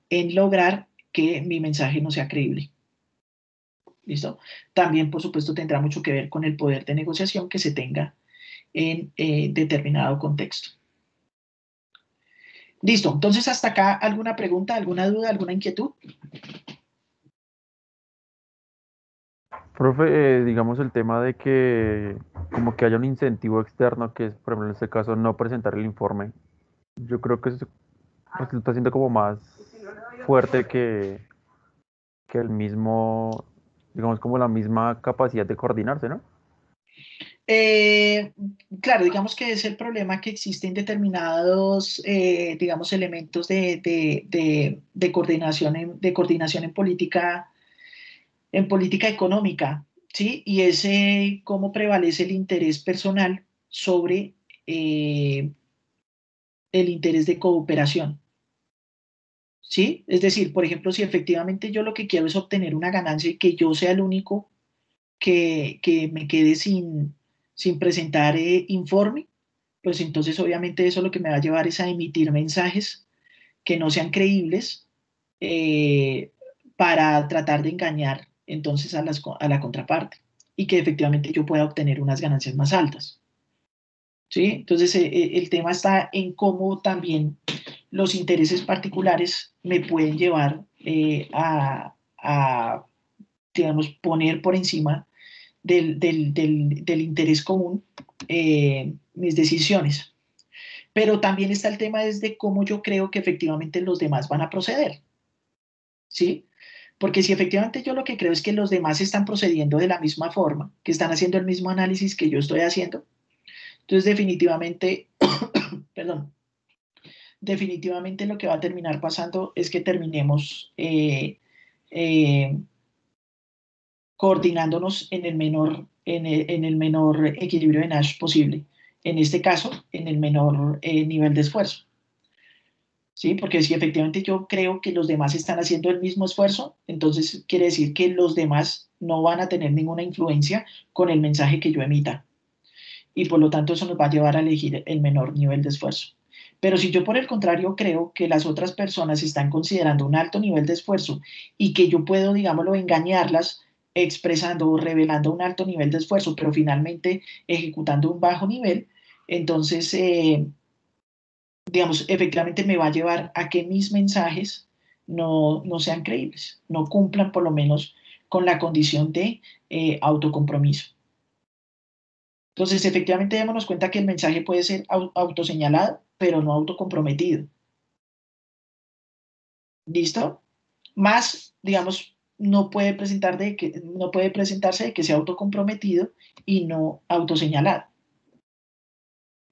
en lograr que mi mensaje no sea creíble. ¿Listo? También, por supuesto, tendrá mucho que ver con el poder de negociación que se tenga en determinado contexto. Listo, entonces hasta acá, ¿alguna pregunta, alguna duda, alguna inquietud? Profe, digamos el tema de que como que haya un incentivo externo, que es, por ejemplo, en este caso, no presentar el informe, yo creo que eso resulta siendo como más fuerte que el mismo, digamos, como la misma capacidad de coordinarse, ¿no? Eh, claro, digamos que es el problema que existen determinados, digamos, elementos de coordinación de coordinación en política económica, ¿sí? Y ese cómo prevalece el interés personal sobre el interés de cooperación, ¿sí? Es decir, por ejemplo, si efectivamente yo lo que quiero es obtener una ganancia y que yo sea el único que me quede sin presentar informe, pues entonces obviamente eso lo que me va a llevar es a emitir mensajes que no sean creíbles eh, para tratar de engañar entonces a la contraparte y que efectivamente yo pueda obtener unas ganancias más altas. ¿Sí? Entonces el tema está en cómo también los intereses particulares me pueden llevar a, digamos, poner por encima del interés común mis decisiones. Pero también está el tema desde cómo yo creo que efectivamente los demás van a proceder, ¿sí? Porque si efectivamente yo lo que creo es que los demás están procediendo de la misma forma, que están haciendo el mismo análisis que yo estoy haciendo, entonces definitivamente, perdón, definitivamente lo que va a terminar pasando es que terminemos eh, coordinándonos en el menor equilibrio de Nash posible. En este caso, en el menor nivel de esfuerzo. ¿Sí? Porque si efectivamente yo creo que los demás están haciendo el mismo esfuerzo, entonces quiere decir que los demás no van a tener ninguna influencia con el mensaje que yo emita. Y por lo tanto eso nos va a llevar a elegir el menor nivel de esfuerzo. Pero si yo por el contrario creo que las otras personas están considerando un alto nivel de esfuerzo y que yo puedo, digámoslo, engañarlas expresando o revelando un alto nivel de esfuerzo, pero finalmente ejecutando un bajo nivel, entonces, digamos, efectivamente me va a llevar a que mis mensajes no sean creíbles, no cumplan por lo menos con la condición de autocompromiso. Entonces, efectivamente, démonos cuenta que el mensaje puede ser autoseñalado, pero no autocomprometido. ¿Listo? Más, digamos, no puede presentarse de que sea autocomprometido y no autoseñalado.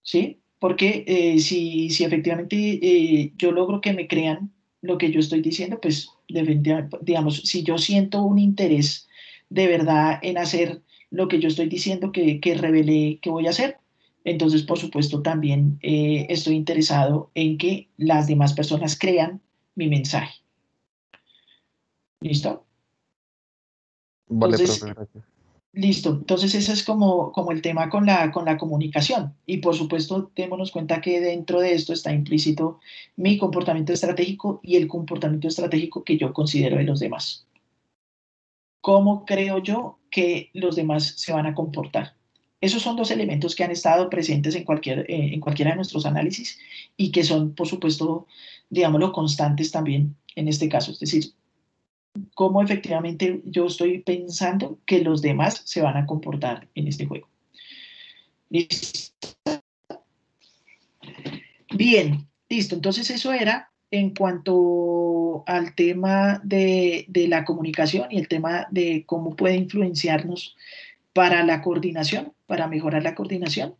¿Sí? Porque si efectivamente yo logro que me crean lo que yo estoy diciendo, pues digamos, si yo siento un interés de verdad en hacer lo que yo estoy diciendo que revelé que voy a hacer, entonces por supuesto también estoy interesado en que las demás personas crean mi mensaje. ¿Listo? Vale, Entonces, profe, gracias. listo, entonces ese es como el tema con la comunicación. Y por supuesto, démonos cuenta que dentro de esto está implícito mi comportamiento estratégico y el comportamiento estratégico que yo considero de los demás. ¿Cómo creo yo que los demás se van a comportar? Esos son dos elementos que han estado presentes en cualquiera de nuestros análisis y que son, por supuesto, digámoslo, constantes también en este caso. Es decir, cómo efectivamente yo estoy pensando que los demás se van a comportar en este juego. ¿Listo? Bien, listo. Entonces eso era en cuanto al tema de la comunicación y el tema de cómo puede influenciarnos para la coordinación, para mejorar la coordinación.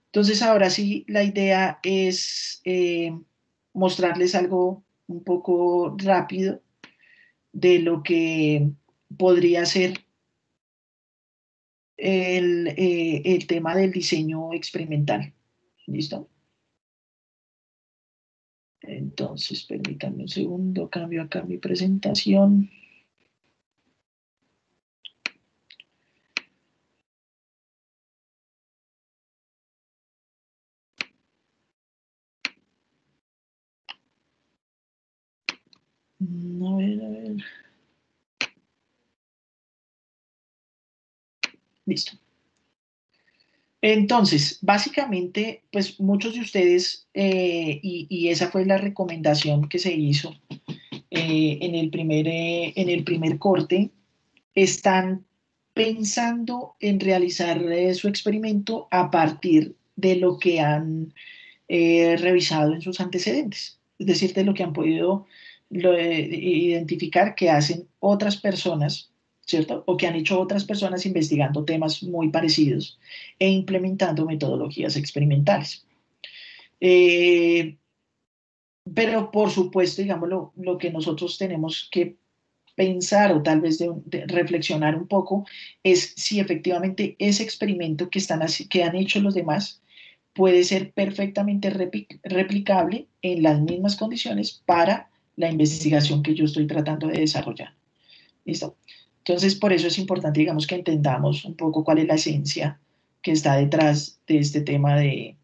Entonces ahora sí, la idea es mostrarles algo un poco rápido de lo que podría ser el tema del diseño experimental. ¿Listo? Entonces, permítanme un segundo, cambio acá mi presentación. A ver, a ver. Listo. Entonces, básicamente, pues muchos de ustedes, y esa fue la recomendación que se hizo en el primer corte, están pensando en realizar su experimento a partir de lo que han revisado en sus antecedentes, es decir, de lo que han podido identificar que hacen otras personas, ¿cierto? O que han hecho otras personas investigando temas muy parecidos e implementando metodologías experimentales. Pero por supuesto, digamos, lo que nosotros tenemos que pensar o tal vez de reflexionar un poco es si efectivamente ese experimento que han hecho los demás puede ser perfectamente replicable en las mismas condiciones para la investigación que yo estoy tratando de desarrollar. ¿Listo? Entonces, por eso es importante, digamos, que entendamos un poco cuál es la esencia que está detrás de este tema de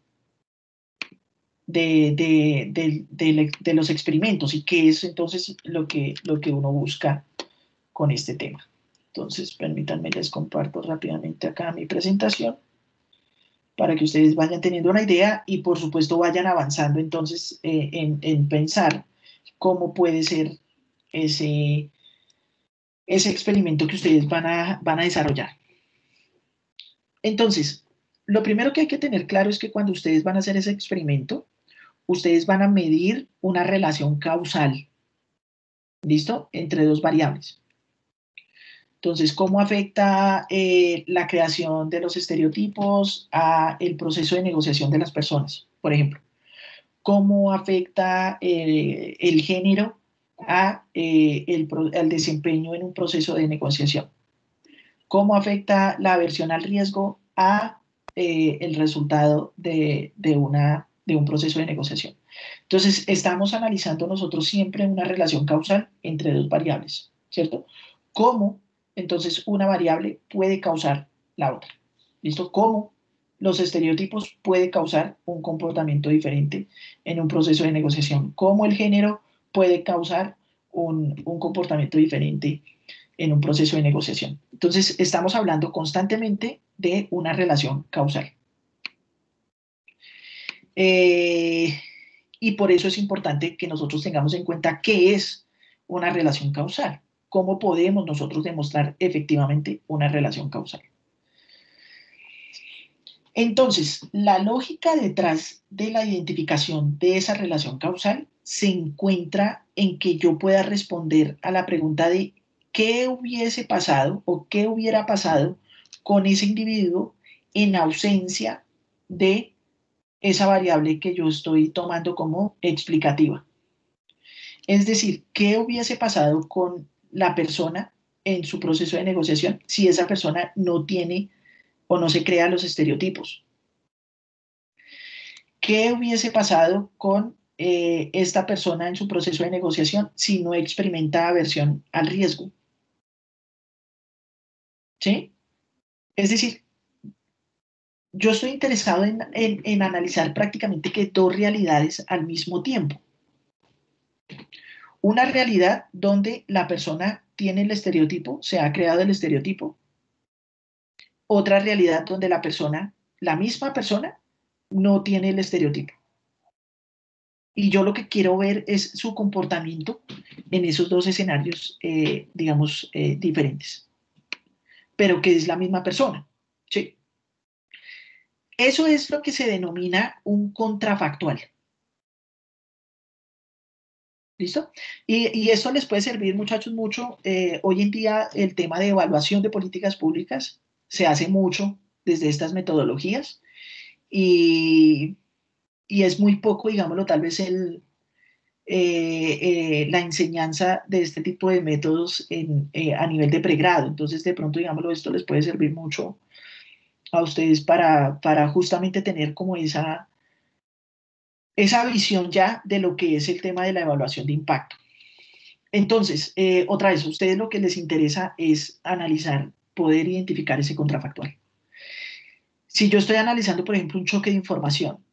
los experimentos y qué es entonces lo que uno busca con este tema. Entonces, permítanme, les comparto rápidamente acá mi presentación para que ustedes vayan teniendo una idea y por supuesto vayan avanzando entonces en pensar cómo puede ser ese experimento que ustedes van a desarrollar. Entonces, lo primero que hay que tener claro es que cuando ustedes van a hacer ese experimento, ustedes van a medir una relación causal, ¿listo? Entre dos variables. Entonces, ¿cómo afecta la creación de los estereotipos a el proceso de negociación de las personas? Por ejemplo, ¿cómo afecta el género al desempeño en un proceso de negociación? ¿Cómo afecta la aversión al riesgo a el resultado de un proceso de negociación? Entonces, estamos analizando nosotros siempre una relación causal entre dos variables, ¿cierto? ¿Cómo entonces una variable puede causar la otra? ¿Listo? ¿Cómo los estereotipos pueden causar un comportamiento diferente en un proceso de negociación? ¿Cómo el género puede causar un comportamiento diferente en un proceso de negociación? Entonces, estamos hablando constantemente de una relación causal. Y por eso es importante que nosotros tengamos en cuenta qué es una relación causal. ¿Cómo podemos nosotros demostrar efectivamente una relación causal? Entonces, la lógica detrás de la identificación de esa relación causal se encuentra en que yo pueda responder a la pregunta de qué hubiese pasado o qué hubiera pasado con ese individuo en ausencia de esa variable que yo estoy tomando como explicativa. Es decir, ¿qué hubiese pasado con la persona en su proceso de negociación si esa persona no tiene o no se crea los estereotipos? ¿Qué hubiese pasado con esta persona en su proceso de negociación si no experimenta aversión al riesgo? ¿Sí? Es decir, yo estoy interesado en analizar prácticamente que dos realidades al mismo tiempo. Una realidad donde la persona tiene el estereotipo, se ha creado el estereotipo. Otra realidad donde la misma persona, no tiene el estereotipo. Y yo lo que quiero ver es su comportamiento en esos dos escenarios, digamos, diferentes, pero que es la misma persona. ¿Sí? Eso es lo que se denomina un contrafactual. ¿Listo? Y esto les puede servir, muchachos, mucho. Hoy en día el tema de evaluación de políticas públicas se hace mucho desde estas metodologías y es muy poco, digámoslo, tal vez la enseñanza de este tipo de métodos a nivel de pregrado. Entonces, de pronto, digámoslo, esto les puede servir mucho a ustedes para justamente tener como esa visión ya de lo que es el tema de la evaluación de impacto. Entonces, otra vez, a ustedes lo que les interesa es analizar, poder identificar ese contrafactual. Si yo estoy analizando, por ejemplo, un choque de información,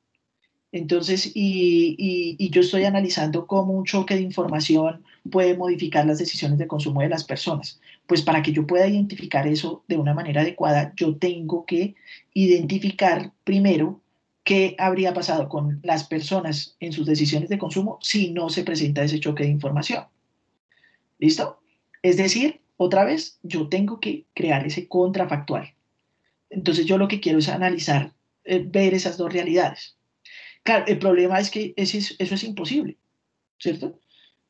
entonces, y yo estoy analizando cómo un choque de información puede modificar las decisiones de consumo de las personas. Pues para que yo pueda identificar eso de una manera adecuada, yo tengo que identificar primero qué habría pasado con las personas en sus decisiones de consumo si no se presenta ese choque de información. ¿Listo? Es decir, otra vez, yo tengo que crear ese contrafactual. Entonces yo lo que quiero es analizar, ver esas dos realidades. Claro, el problema es que eso es imposible, ¿cierto?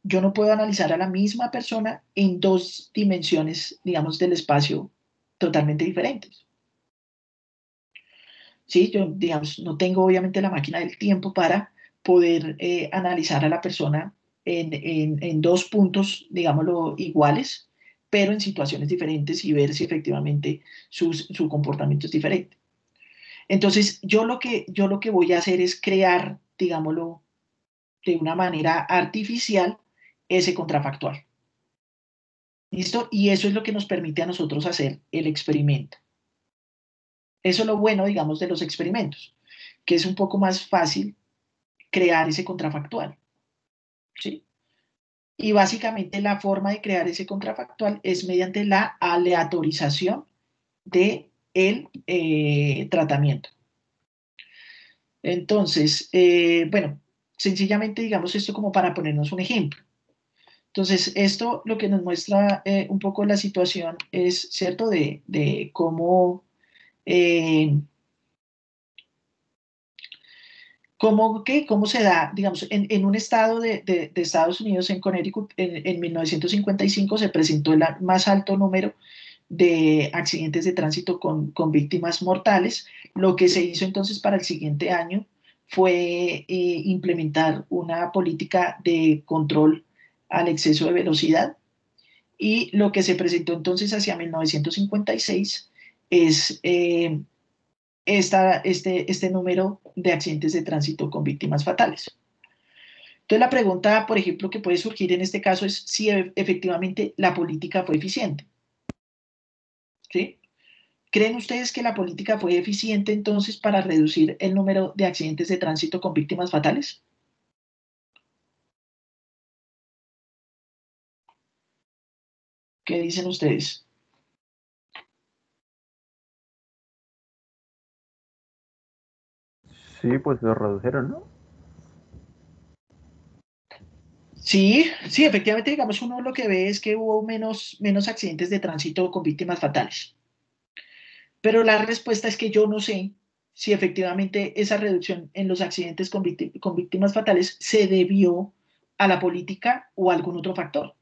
Yo no puedo analizar a la misma persona en dos dimensiones, digamos, del espacio totalmente diferentes. Sí, yo, digamos, no tengo obviamente la máquina del tiempo para poder analizar a la persona en dos puntos, digámoslo, iguales, pero en situaciones diferentes y ver si efectivamente su comportamiento es diferente. Entonces, yo lo que voy a hacer es crear, digámoslo, de una manera artificial ese contrafactual. ¿Listo? Y eso es lo que nos permite a nosotros hacer el experimento. Eso es lo bueno, digamos, de los experimentos, que es un poco más fácil crear ese contrafactual. ¿Sí? Y básicamente la forma de crear ese contrafactual es mediante la aleatorización del tratamiento. Entonces, bueno, sencillamente digamos esto como para ponernos un ejemplo. Entonces, esto lo que nos muestra un poco la situación es, ¿cierto?, de cómo, cómo se da, digamos, en un estado de Estados Unidos, en Connecticut, en 1955 se presentó el más alto número de accidentes de tránsito con víctimas mortales. Lo que se hizo entonces para el siguiente año fue implementar una política de control al exceso de velocidad, y lo que se presentó entonces hacia 1956 es este número de accidentes de tránsito con víctimas fatales. Entonces la pregunta, por ejemplo, que puede surgir en este caso es si efectivamente la política fue eficiente. ¿Sí? ¿Creen ustedes que la política fue eficiente entonces para reducir el número de accidentes de tránsito con víctimas fatales? ¿Qué dicen ustedes? Sí, pues lo redujeron, ¿no? Sí, sí, efectivamente, digamos, uno lo que ve es que hubo menos accidentes de tránsito con víctimas fatales. Pero la respuesta es que yo no sé si efectivamente esa reducción en los accidentes con víctimas fatales se debió a la política o a algún otro factor.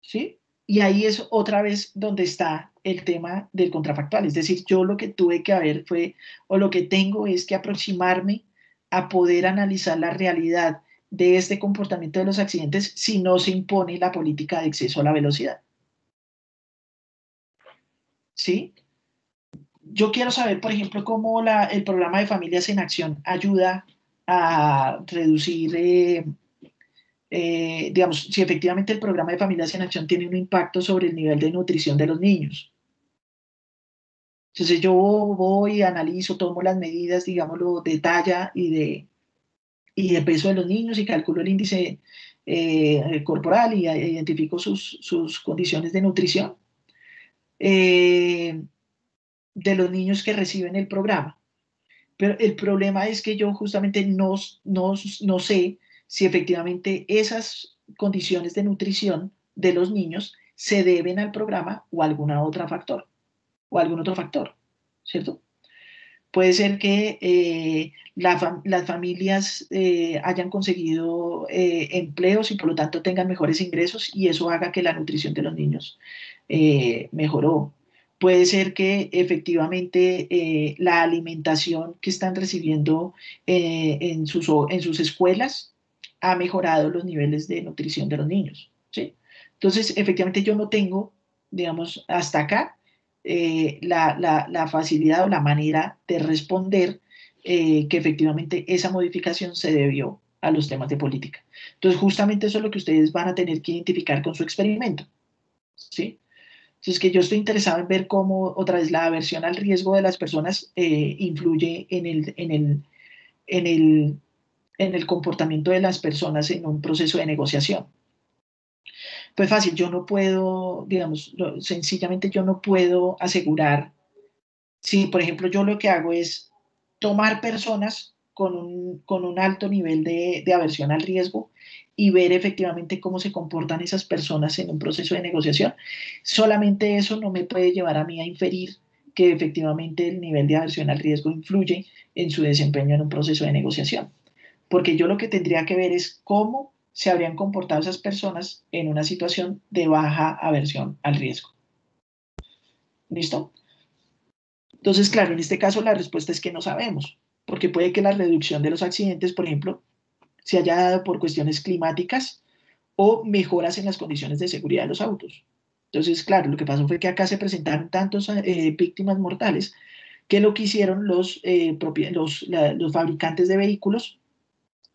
¿Sí? Y ahí es otra vez donde está el tema del contrafactual. Es decir, yo lo que tuve que haber fue, o lo que tengo es que aproximarme a poder analizar la realidad de este comportamiento de los accidentes si no se impone la política de exceso a la velocidad. ¿Sí? Yo quiero saber, por ejemplo, cómo el programa de Familias en Acción ayuda a reducir, digamos, si efectivamente el programa de Familias en Acción tiene un impacto sobre el nivel de nutrición de los niños. Entonces yo voy, analizo, tomo las medidas, digámoslo, de talla y de peso de los niños y calculo el índice corporal y identifico sus condiciones de nutrición eh, de los niños que reciben el programa. Pero el problema es que yo justamente no sé si efectivamente esas condiciones de nutrición de los niños se deben al programa o a algún otro factor, ¿cierto? Puede ser que las familias hayan conseguido empleos y por lo tanto tengan mejores ingresos y eso haga que la nutrición de los niños mejoró. Puede ser que efectivamente la alimentación que están recibiendo en sus escuelas ha mejorado los niveles de nutrición de los niños. ¿Sí? Entonces, efectivamente yo no tengo, digamos, hasta acá la facilidad o la manera de responder que efectivamente esa modificación se debió a los temas de política. Entonces, justamente eso es lo que ustedes van a tener que identificar con su experimento. ¿Sí? Entonces, que yo estoy interesado en ver cómo otra vez la aversión al riesgo de las personas influye en el comportamiento de las personas en un proceso de negociación. Pues fácil, yo no puedo, digamos, sencillamente yo no puedo asegurar, si por ejemplo yo lo que hago es tomar personas con un alto nivel de aversión al riesgo y ver efectivamente cómo se comportan esas personas en un proceso de negociación, solamente eso no me puede llevar a mí a inferir que efectivamente el nivel de aversión al riesgo influye en su desempeño en un proceso de negociación, porque yo lo que tendría que ver es cómo se habrían comportado esas personas en una situación de baja aversión al riesgo. ¿Listo? Entonces, claro, en este caso la respuesta es que no sabemos, porque puede que la reducción de los accidentes, por ejemplo, se haya dado por cuestiones climáticas o mejoras en las condiciones de seguridad de los autos. Entonces, claro, lo que pasó fue que acá se presentaron tantos víctimas mortales que lo que hicieron los fabricantes de vehículos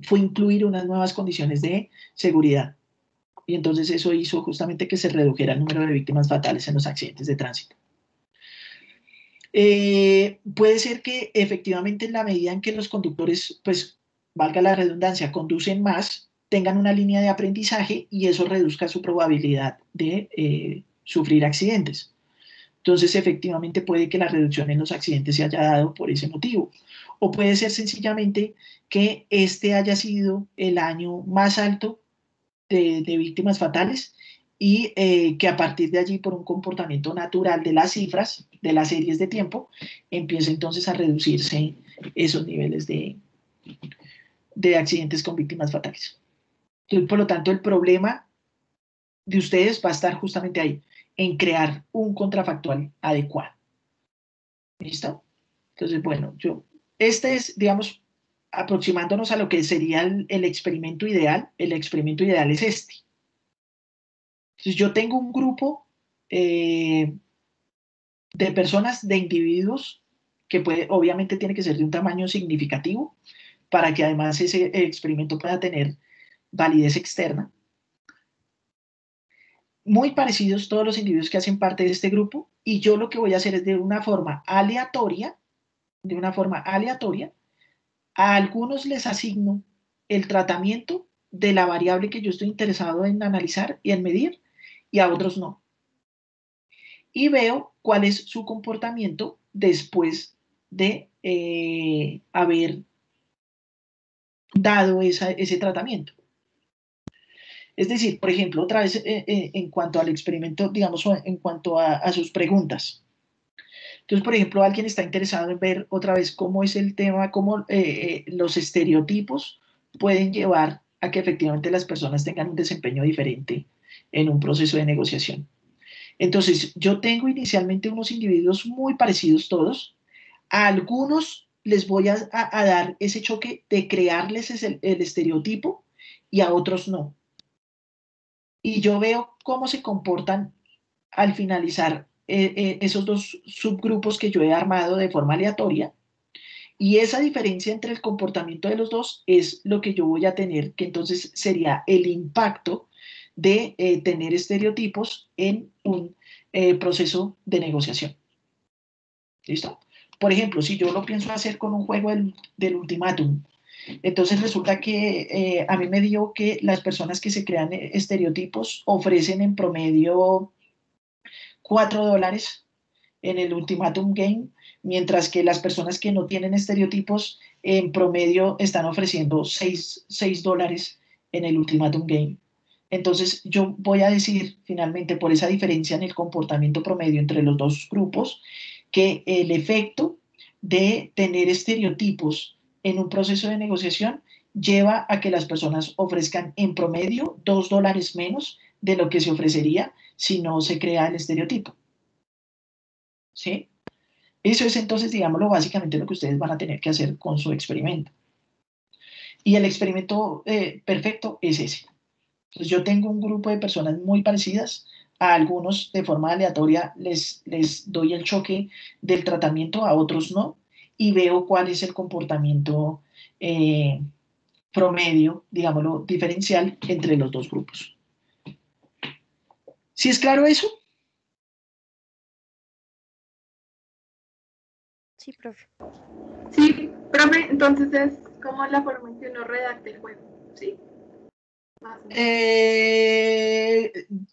fue incluir unas nuevas condiciones de seguridad. Y entonces eso hizo justamente que se redujera el número de víctimas fatales en los accidentes de tránsito. Puede ser que efectivamente en la medida en que los conductores, pues valga la redundancia, conducen más, tengan una línea de aprendizaje y eso reduzca su probabilidad de sufrir accidentes. Entonces, efectivamente puede que la reducción en los accidentes se haya dado por ese motivo. O puede ser sencillamente que este haya sido el año más alto de víctimas fatales y que a partir de allí, por un comportamiento natural de las cifras, de las series de tiempo, empieza entonces a reducirse esos niveles de accidentes con víctimas fatales. Entonces, por lo tanto, el problema de ustedes va a estar justamente ahí, en crear un contrafactual adecuado. ¿Listo? Entonces, bueno, este es, digamos, aproximándonos a lo que sería el experimento ideal. El experimento ideal es este. Entonces, yo tengo un grupo de personas, de individuos, que puede, obviamente tiene que ser de un tamaño significativo para que además ese experimento pueda tener validez externa. Muy parecidos todos los individuos que hacen parte de este grupo y yo lo que voy a hacer es de una forma aleatoria, a algunos les asigno el tratamiento de la variable que yo estoy interesado en analizar y en medir y a otros no. Y veo cuál es su comportamiento después de haber dado ese tratamiento. Es decir, por ejemplo, otra vez en cuanto al experimento, digamos, en cuanto a sus preguntas. Entonces, por ejemplo, alguien está interesado en ver otra vez cómo es el tema, cómo los estereotipos pueden llevar a que efectivamente las personas tengan un desempeño diferente en un proceso de negociación. Entonces, yo tengo inicialmente unos individuos muy parecidos todos. A algunos les voy a dar ese choque de crearles el estereotipo y a otros no. Y yo veo cómo se comportan al finalizar esos dos subgrupos que yo he armado de forma aleatoria. Y esa diferencia entre el comportamiento de los dos es lo que yo voy a tener, que entonces sería el impacto de tener estereotipos en un proceso de negociación. ¿Listo? Por ejemplo, si yo lo pienso hacer con un juego del ultimátum, entonces resulta que a mí me dio que las personas que se crean estereotipos ofrecen en promedio $4 en el ultimátum game, mientras que las personas que no tienen estereotipos en promedio están ofreciendo $6 en el ultimátum game. Entonces yo voy a decir finalmente por esa diferencia en el comportamiento promedio entre los dos grupos que el efecto de tener estereotipos en un proceso de negociación lleva a que las personas ofrezcan en promedio $2 menos de lo que se ofrecería si no se crea el estereotipo. ¿Sí? Eso es entonces, digámoslo, básicamente lo que ustedes van a tener que hacer con su experimento. Y el experimento perfecto es ese. Entonces yo tengo un grupo de personas muy parecidas, a algunos de forma aleatoria les doy el choque del tratamiento, a otros no, y veo cuál es el comportamiento promedio, digámoslo, diferencial entre los dos grupos. ¿Sí es claro eso? Sí, profe. Sí, profe, entonces es como la forma en que uno redacta el juego, ¿sí?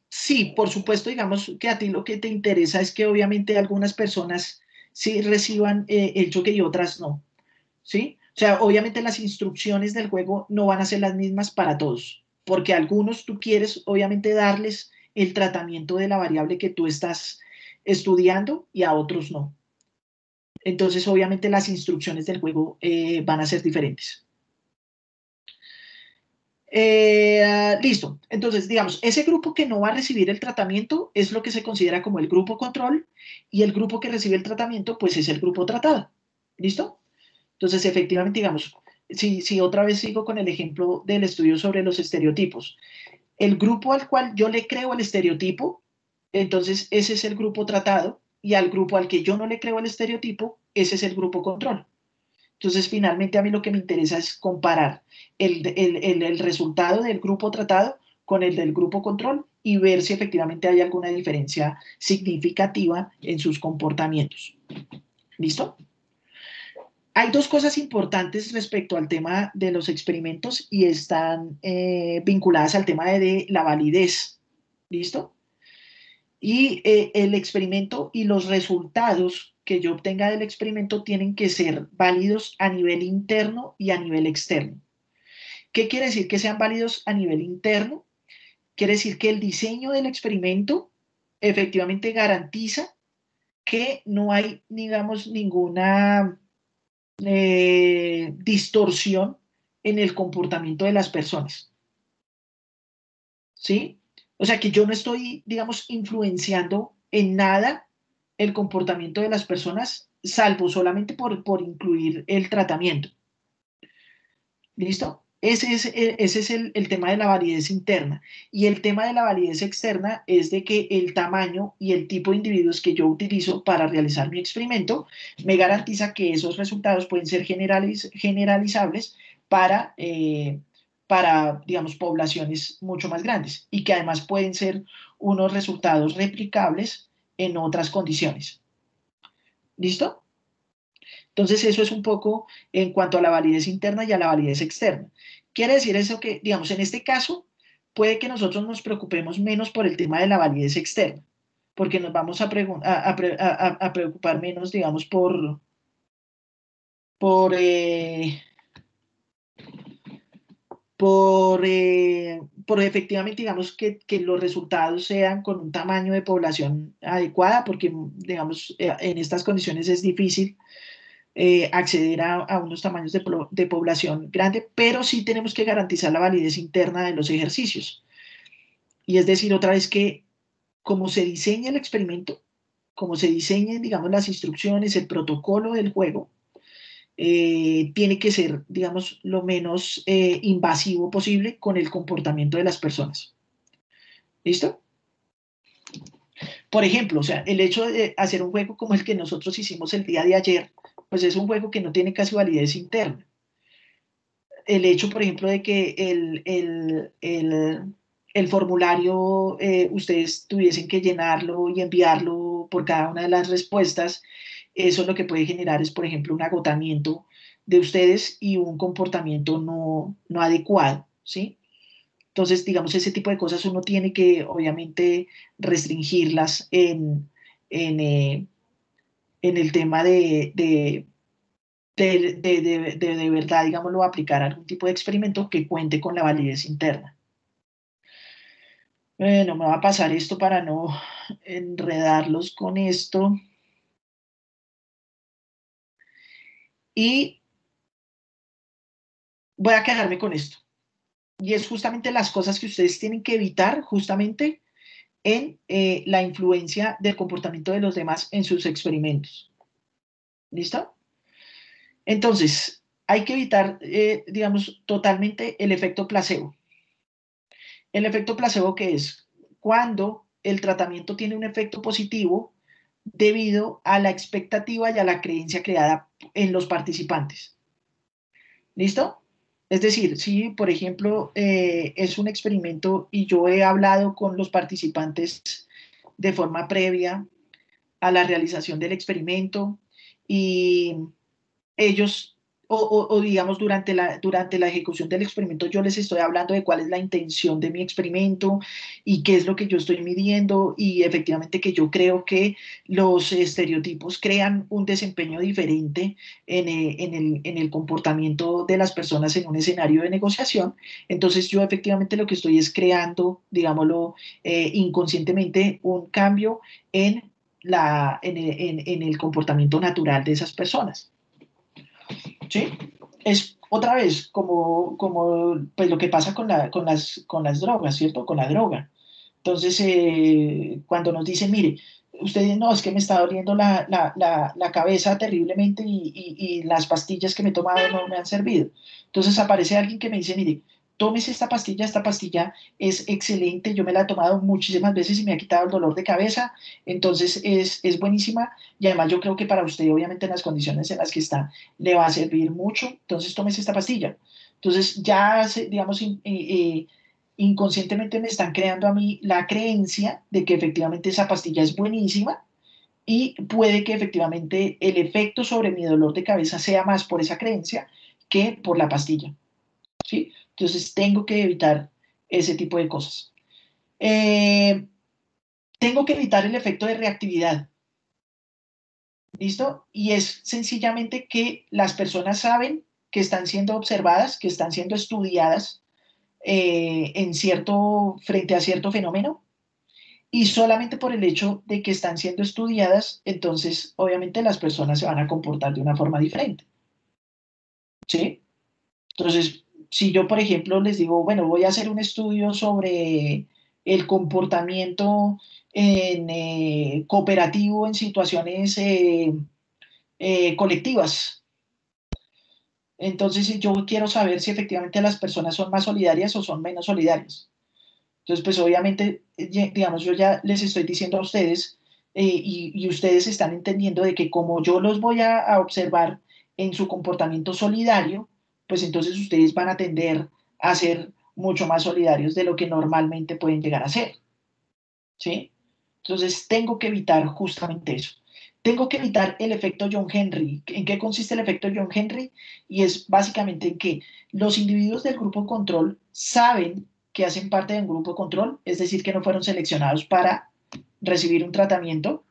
Sí, por supuesto, digamos que a ti lo que te interesa es que obviamente algunas personas sí reciban el choque y otras no, ¿sí? O sea, obviamente las instrucciones del juego no van a ser las mismas para todos, porque a algunos tú quieres obviamente darles el tratamiento de la variable que tú estás estudiando y a otros no. Entonces, obviamente las instrucciones del juego van a ser diferentes. Listo. Entonces, digamos, ese grupo que no va a recibir el tratamiento es lo que se considera como el grupo control y el grupo que recibe el tratamiento, pues es el grupo tratado. ¿Listo? Entonces, efectivamente, digamos, si otra vez sigo con el ejemplo del estudio sobre los estereotipos, el grupo al cual yo le creo el estereotipo, entonces ese es el grupo tratado y al grupo al que yo no le creo el estereotipo, ese es el grupo control. Entonces, finalmente a mí lo que me interesa es comparar el resultado del grupo tratado con el del grupo control y ver si efectivamente hay alguna diferencia significativa en sus comportamientos. ¿Listo? Hay dos cosas importantes respecto al tema de los experimentos y están vinculadas al tema de la validez. ¿Listo? Y el experimento y los resultados que yo obtenga del experimento tienen que ser válidos a nivel interno y a nivel externo. ¿Qué quiere decir que sean válidos a nivel interno? Quiere decir que el diseño del experimento efectivamente garantiza que no hay, digamos, ninguna distorsión en el comportamiento de las personas. ¿Sí? O sea que yo no estoy, digamos, influenciando en nada el comportamiento de las personas, salvo solamente por incluir el tratamiento. ¿Listo? Ese es el tema de la validez interna. Y el tema de la validez externa es de que el tamaño y el tipo de individuos que yo utilizo para realizar mi experimento me garantiza que esos resultados pueden ser generalizables para, digamos, poblaciones mucho más grandes y que además pueden ser unos resultados replicables en otras condiciones. ¿Listo? Entonces, eso es un poco en cuanto a la validez interna y a la validez externa. Quiere decir eso que, digamos, en este caso, puede que nosotros nos preocupemos menos por el tema de la validez externa, porque nos vamos a preocupar menos, digamos, por, eh, por efectivamente, digamos, que los resultados sean con un tamaño de población adecuada, porque, digamos, en estas condiciones es difícil acceder a unos tamaños de población grande, pero sí tenemos que garantizar la validez interna de los ejercicios. Y es decir, otra vez que como se diseña el experimento, como se diseñen, digamos, las instrucciones, el protocolo del juego, tiene que ser, digamos, lo menos invasivo posible con el comportamiento de las personas. ¿Listo? Por ejemplo, o sea, el hecho de hacer un juego como el que nosotros hicimos el día de ayer, pues es un juego que no tiene casi validez interna. El hecho, por ejemplo, de que el formulario ustedes tuviesen que llenarlo y enviarlo por cada una de las respuestas, eso lo que puede generar es, por ejemplo, un agotamiento de ustedes y un comportamiento no adecuado, ¿sí? Entonces, digamos, ese tipo de cosas uno tiene que, obviamente, restringirlas en el tema de verdad, digámoslo, aplicar algún tipo de experimento que cuente con la validez interna. Bueno, me va a pasar esto para no enredarlos con esto. Y voy a quedarme con esto. Y es justamente las cosas que ustedes tienen que evitar justamente en la influencia del comportamiento de los demás en sus experimentos. ¿Listo? Entonces, hay que evitar, digamos, totalmente el efecto placebo. ¿El efecto placebo qué es? Cuando el tratamiento tiene un efecto positivo debido a la expectativa y a la creencia creada en los participantes. ¿Listo? Es decir, si por ejemplo es un experimento y yo he hablado con los participantes de forma previa a la realización del experimento y ellos o digamos durante la ejecución del experimento yo les estoy hablando de cuál es la intención de mi experimento y qué es lo que yo estoy midiendo y efectivamente que yo creo que los estereotipos crean un desempeño diferente en el comportamiento de las personas en un escenario de negociación. Entonces yo efectivamente lo que estoy es creando, digámoslo, inconscientemente un cambio en el comportamiento natural de esas personas. ¿Sí? Es otra vez como pues, lo que pasa con las drogas, ¿cierto? Con la droga. Entonces, cuando nos dicen, mire, usted no, es que me está doliendo la cabeza terriblemente y las pastillas que me he tomado no me han servido. Entonces aparece alguien que me dice, mire, tómese esta pastilla es excelente, yo me la he tomado muchísimas veces y me ha quitado el dolor de cabeza, entonces es buenísima y además yo creo que para usted, obviamente en las condiciones en las que está, le va a servir mucho, entonces tómese esta pastilla. Entonces ya, digamos, inconscientemente me están creando a mí la creencia de que efectivamente esa pastilla es buenísima y puede que efectivamente el efecto sobre mi dolor de cabeza sea más por esa creencia que por la pastilla. ¿Sí? Entonces tengo que evitar ese tipo de cosas. Tengo que evitar el efecto de reactividad. ¿Listo? Y es sencillamente que las personas saben que están siendo observadas, que están siendo estudiadas frente a cierto fenómeno, y solamente por el hecho de que están siendo estudiadas, entonces obviamente las personas se van a comportar de una forma diferente. ¿Sí? Entonces, si yo, por ejemplo, les digo, bueno, voy a hacer un estudio sobre el comportamiento cooperativo en situaciones colectivas, entonces yo quiero saber si efectivamente las personas son más solidarias o son menos solidarias. Entonces, pues obviamente, digamos, yo ya les estoy diciendo a ustedes y ustedes están entendiendo de que como yo los voy a observar en su comportamiento solidario, pues entonces ustedes van a tender a ser mucho más solidarios de lo que normalmente pueden llegar a ser. ¿Sí? Entonces, tengo que evitar justamente eso. Tengo que evitar el efecto John Henry. ¿En qué consiste el efecto John Henry? Y es básicamente en que los individuos del grupo control saben que hacen parte de un grupo control, es decir, que no fueron seleccionados para recibir un tratamiento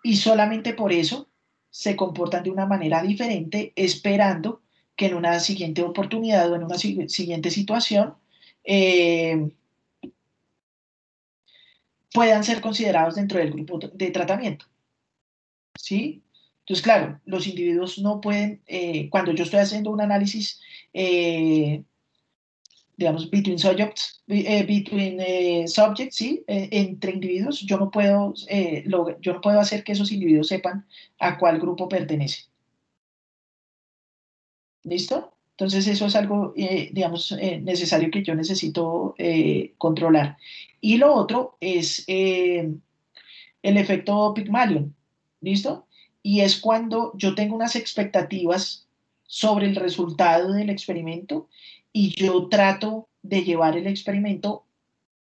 y solamente por eso se comportan de una manera diferente, esperando que en una siguiente oportunidad o en una siguiente situación eh, puedan ser considerados dentro del grupo de tratamiento. ¿Sí? Entonces, claro, los individuos no pueden, cuando yo estoy haciendo un análisis, digamos, between subjects, ¿sí? Entre individuos, yo no puedo hacer que esos individuos sepan a cuál grupo pertenece. ¿Listo? Entonces, eso es algo, digamos, necesario que yo necesito controlar. Y lo otro es el efecto Pygmalion, ¿listo? Y es cuando yo tengo unas expectativas sobre el resultado del experimento y yo trato de llevar el experimento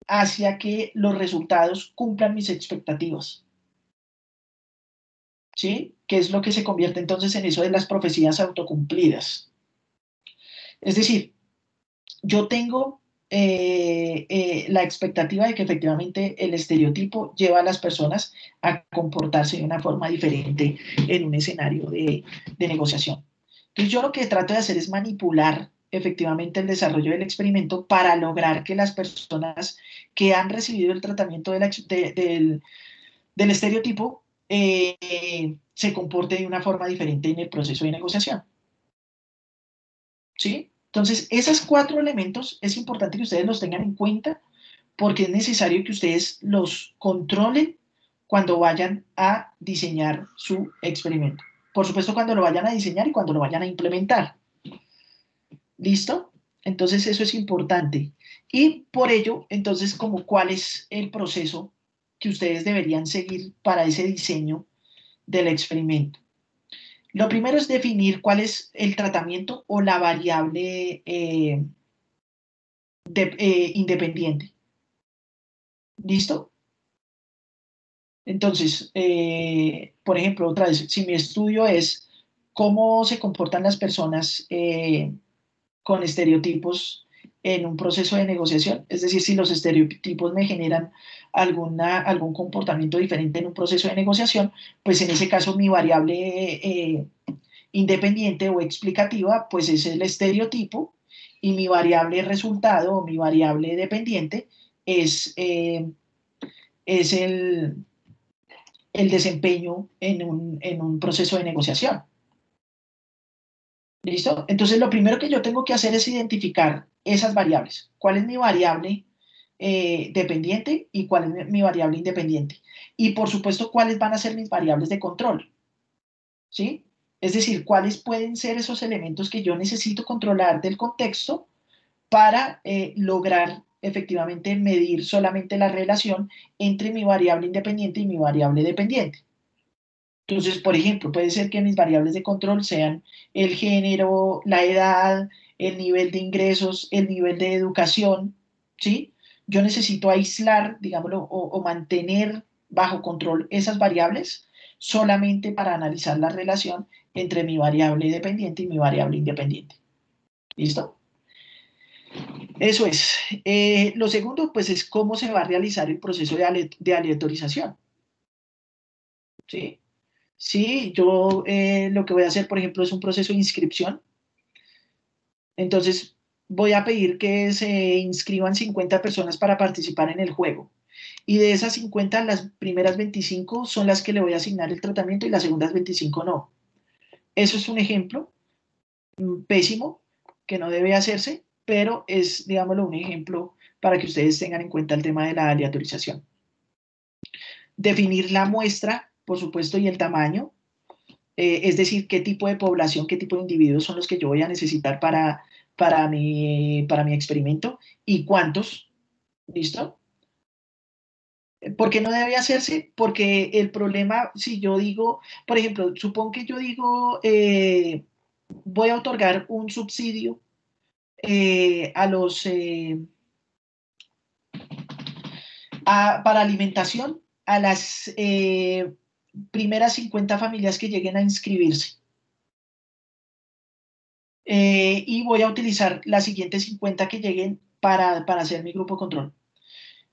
hacia que los resultados cumplan mis expectativas, ¿sí? Que es lo que se convierte entonces en eso de las profecías autocumplidas. Es decir, yo tengo la expectativa de que efectivamente el estereotipo lleva a las personas a comportarse de una forma diferente en un escenario de negociación. Entonces yo lo que trato de hacer es manipular efectivamente el desarrollo del experimento para lograr que las personas que han recibido el tratamiento del estereotipo se comporte de una forma diferente en el proceso de negociación. ¿Sí? Entonces, esos 4 elementos es importante que ustedes los tengan en cuenta porque es necesario que ustedes los controlen cuando vayan a diseñar su experimento. Por supuesto, cuando lo vayan a diseñar y cuando lo vayan a implementar. ¿Listo? Entonces, eso es importante. Y por ello, entonces, como cuál es el proceso que ustedes deberían seguir para ese diseño del experimento. Lo primero es definir cuál es el tratamiento o la variable independiente. ¿Listo? Entonces, por ejemplo, otra vez, si mi estudio es cómo se comportan las personas con estereotipos en un proceso de negociación, es decir, si los estereotipos me generan algún comportamiento diferente en un proceso de negociación, pues en ese caso mi variable independiente o explicativa, pues es el estereotipo, y mi variable resultado o mi variable dependiente es el desempeño en un proceso de negociación. ¿Listo? Entonces, lo primero que yo tengo que hacer es identificar esas variables. ¿Cuál es mi variable dependiente y cuál es mi variable independiente? Y, por supuesto, cuáles van a ser mis variables de control. ¿Sí? Es decir, cuáles pueden ser esos elementos que yo necesito controlar del contexto para lograr efectivamente medir solamente la relación entre mi variable independiente y mi variable dependiente. Entonces, por ejemplo, puede ser que mis variables de control sean el género, la edad, el nivel de ingresos, el nivel de educación, ¿sí? Yo necesito aislar, digámoslo, o mantener bajo control esas variables solamente para analizar la relación entre mi variable dependiente y mi variable independiente. ¿Listo? Eso es. Lo segundo, pues, es cómo se va a realizar el proceso de aleatorización, ¿sí? Sí, yo lo que voy a hacer, por ejemplo, es un proceso de inscripción. Entonces, voy a pedir que se inscriban 50 personas para participar en el juego. Y de esas 50, las primeras 25 son las que le voy a asignar el tratamiento y las segundas 25 no. Eso es un ejemplo pésimo que no debe hacerse, pero es, digámoslo, un ejemplo para que ustedes tengan en cuenta el tema de la aleatorización. Definir la muestra, por supuesto, y el tamaño. Es decir, qué tipo de población, qué tipo de individuos son los que yo voy a necesitar para mi experimento y cuántos. ¿Listo? ¿Por qué no debe hacerse? Porque el problema, si yo digo, por ejemplo, supongo que yo digo, voy a otorgar un subsidio a para alimentación a las primeras 50 familias que lleguen a inscribirse. Y voy a utilizar las siguientes 50 que lleguen para hacer mi grupo control.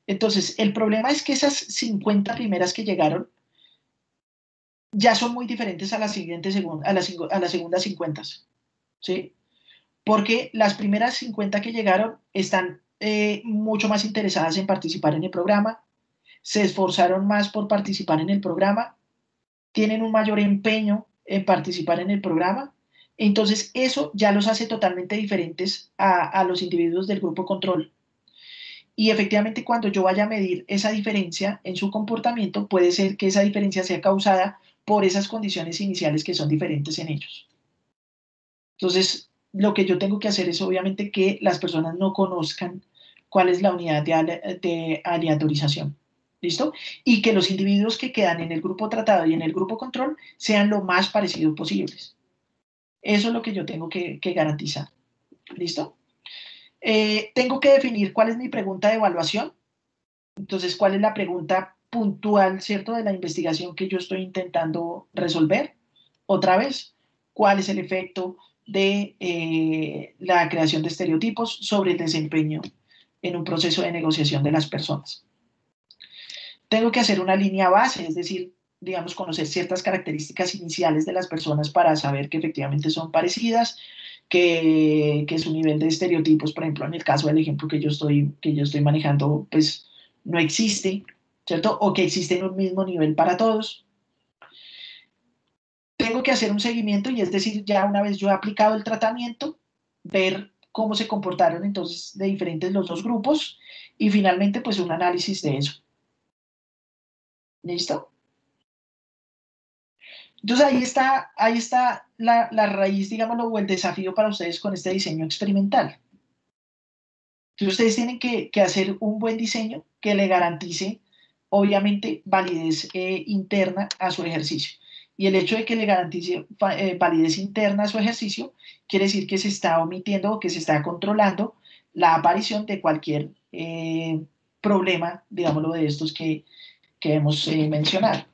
Entonces, el problema es que esas 50 primeras que llegaron ya son muy diferentes a las siguientes a las segundas 50, ¿sí? Porque las primeras 50 que llegaron están mucho más interesadas en participar en el programa, se esforzaron más por participar en el programa, tienen un mayor empeño en participar en el programa. Entonces, eso ya los hace totalmente diferentes a los individuos del grupo control. Y efectivamente, cuando yo vaya a medir esa diferencia en su comportamiento, puede ser que esa diferencia sea causada por esas condiciones iniciales que son diferentes en ellos. Entonces, lo que yo tengo que hacer es obviamente que las personas no conozcan cuál es la unidad de aleatorización. ¿Listo? Y que los individuos que quedan en el grupo tratado y en el grupo control sean lo más parecidos posibles. Eso es lo que yo tengo que garantizar. ¿Listo? Tengo que definir cuál es mi pregunta de evaluación. Entonces, ¿cuál es la pregunta puntual, cierto, de la investigación que yo estoy intentando resolver? Otra vez, ¿cuál es el efecto de la creación de estereotipos sobre el desempeño en un proceso de negociación de las personas? Tengo que hacer una línea base, es decir, digamos, conocer ciertas características iniciales de las personas para saber que efectivamente son parecidas, que su nivel de estereotipos, por ejemplo, en el caso del ejemplo que yo estoy manejando, pues no existe, ¿cierto? O que existe en un mismo nivel para todos. Tengo que hacer un seguimiento y es decir, ya una vez yo he aplicado el tratamiento, ver cómo se comportaron entonces de diferentes los dos grupos y finalmente pues un análisis de eso. ¿Listo? Entonces ahí está la raíz, digámoslo, o el desafío para ustedes con este diseño experimental. Entonces ustedes tienen que hacer un buen diseño que le garantice, obviamente, validez interna a su ejercicio. Y el hecho de que le garantice validez interna a su ejercicio quiere decir que se está omitiendo o que se está controlando la aparición de cualquier problema, digámoslo, de estos que hemos mencionado.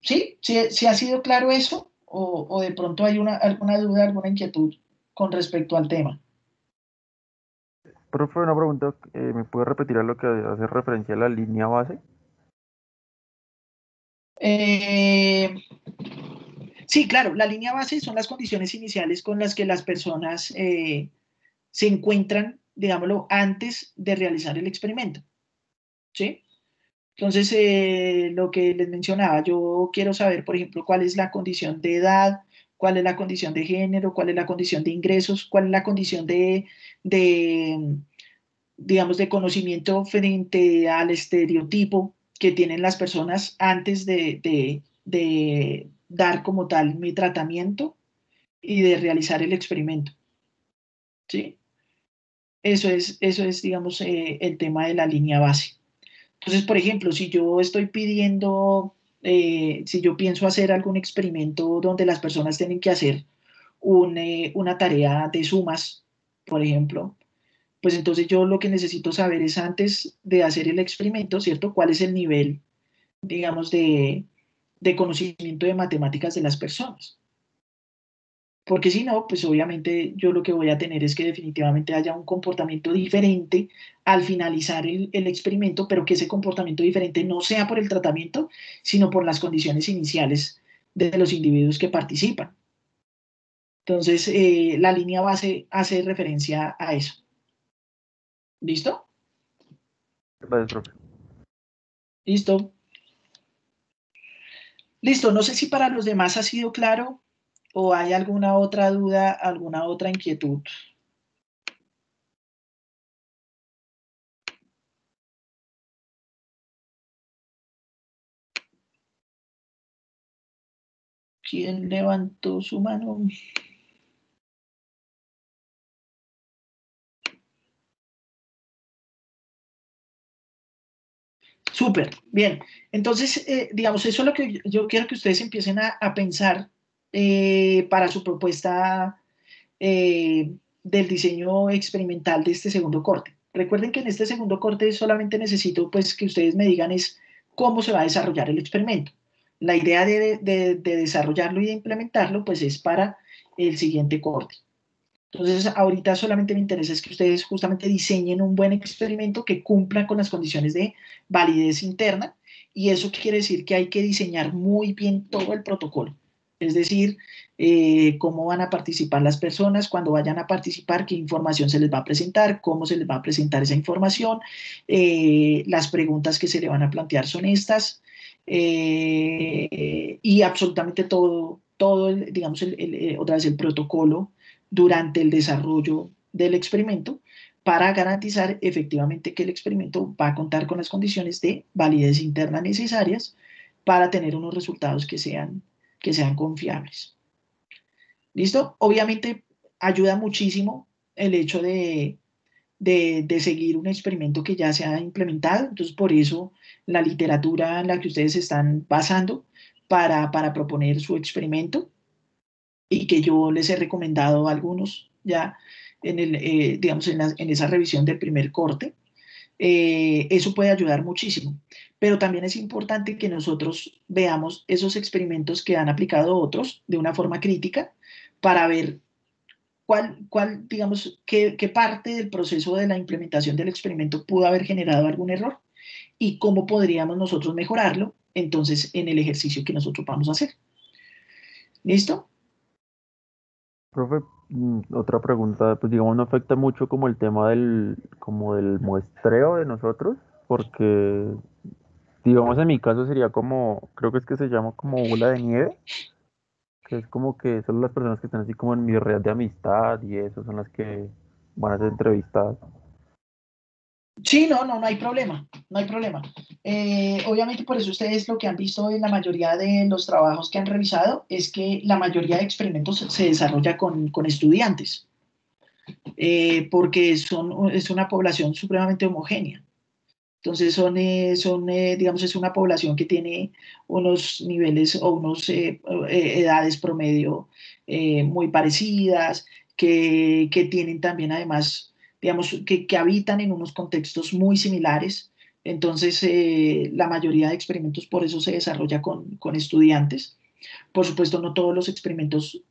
¿Sí? ¿Sí ha sido claro eso? ¿O de pronto hay alguna duda, alguna inquietud con respecto al tema? Profe, una pregunta, ¿me puede repetir a lo que hace referencia a la línea base? Eh, sí, claro, la línea base son las condiciones iniciales con las que las personas se encuentran, digámoslo, antes de realizar el experimento. ¿Sí? Entonces, lo que les mencionaba, yo quiero saber, por ejemplo, cuál es la condición de edad, cuál es la condición de género, cuál es la condición de ingresos, cuál es la condición de digamos, de conocimiento frente al estereotipo que tienen las personas antes de dar como tal mi tratamiento y de realizar el experimento. ¿Sí? Eso es digamos, el tema de la línea base. Entonces, por ejemplo, si yo estoy pidiendo, si yo pienso hacer algún experimento donde las personas tienen que hacer una tarea de sumas, por ejemplo, pues entonces yo lo que necesito saber es antes de hacer el experimento, ¿cierto? ¿Cuál es el nivel, digamos, de conocimiento de matemáticas de las personas? Porque si no, pues obviamente yo lo que voy a tener es que definitivamente haya un comportamiento diferente al finalizar el experimento, pero que ese comportamiento diferente no sea por el tratamiento, sino por las condiciones iniciales de los individuos que participan. Entonces, la línea base hace referencia a eso. ¿Listo? Gracias, profe. ¿Listo? Listo. No sé si para los demás ha sido claro o hay alguna otra duda, alguna otra inquietud. ¿Quién levantó su mano? Súper, bien. Entonces, digamos, eso es lo que yo quiero que ustedes empiecen a pensar para su propuesta del diseño experimental de este segundo corte. Recuerden que en este segundo corte solamente necesito pues que ustedes me digan es cómo se va a desarrollar el experimento. La idea de desarrollarlo y de implementarlo pues es para el siguiente corte. Entonces, ahorita solamente me interesa es que ustedes justamente diseñen un buen experimento que cumpla con las condiciones de validez interna y eso quiere decir que hay que diseñar muy bien todo el protocolo. Es decir, cómo van a participar las personas, cuando vayan a participar, qué información se les va a presentar, cómo se les va a presentar esa información, las preguntas que se le van a plantear son estas y absolutamente todo digamos, otra vez el protocolo durante el desarrollo del experimento para garantizar efectivamente que el experimento va a contar con las condiciones de validez interna necesarias para tener unos resultados que sean confiables. ¿Listo? Obviamente ayuda muchísimo el hecho de seguir un experimento que ya se ha implementado, entonces por eso la literatura en la que ustedes están basando para proponer su experimento y que yo les he recomendado a algunos ya digamos, en esa revisión del primer corte. Eso puede ayudar muchísimo. Pero también es importante que nosotros veamos esos experimentos que han aplicado otros de una forma crítica para ver digamos, qué parte del proceso de la implementación del experimento pudo haber generado algún error y cómo podríamos nosotros mejorarlo entonces en el ejercicio que nosotros vamos a hacer. ¿Listo? Profe, otra pregunta, pues digamos, no afecta mucho como el tema como del muestreo de nosotros, porque digamos en mi caso sería como, creo que es que se llama como bola de nieve, que es como que solo las personas que están así como en mi red de amistad y eso son las que van a ser entrevistadas. Sí, no hay problema, no hay problema. Obviamente por eso ustedes lo que han visto en la mayoría de los trabajos que han revisado es que la mayoría de experimentos se desarrolla con estudiantes, porque es una población supremamente homogénea. Entonces digamos, es una población que tiene unos niveles o unos edades promedio muy parecidas, que tienen también además, digamos, que habitan en unos contextos muy similares. Entonces, la mayoría de experimentos por eso se desarrolla con estudiantes. Por supuesto, no todos los experimentos,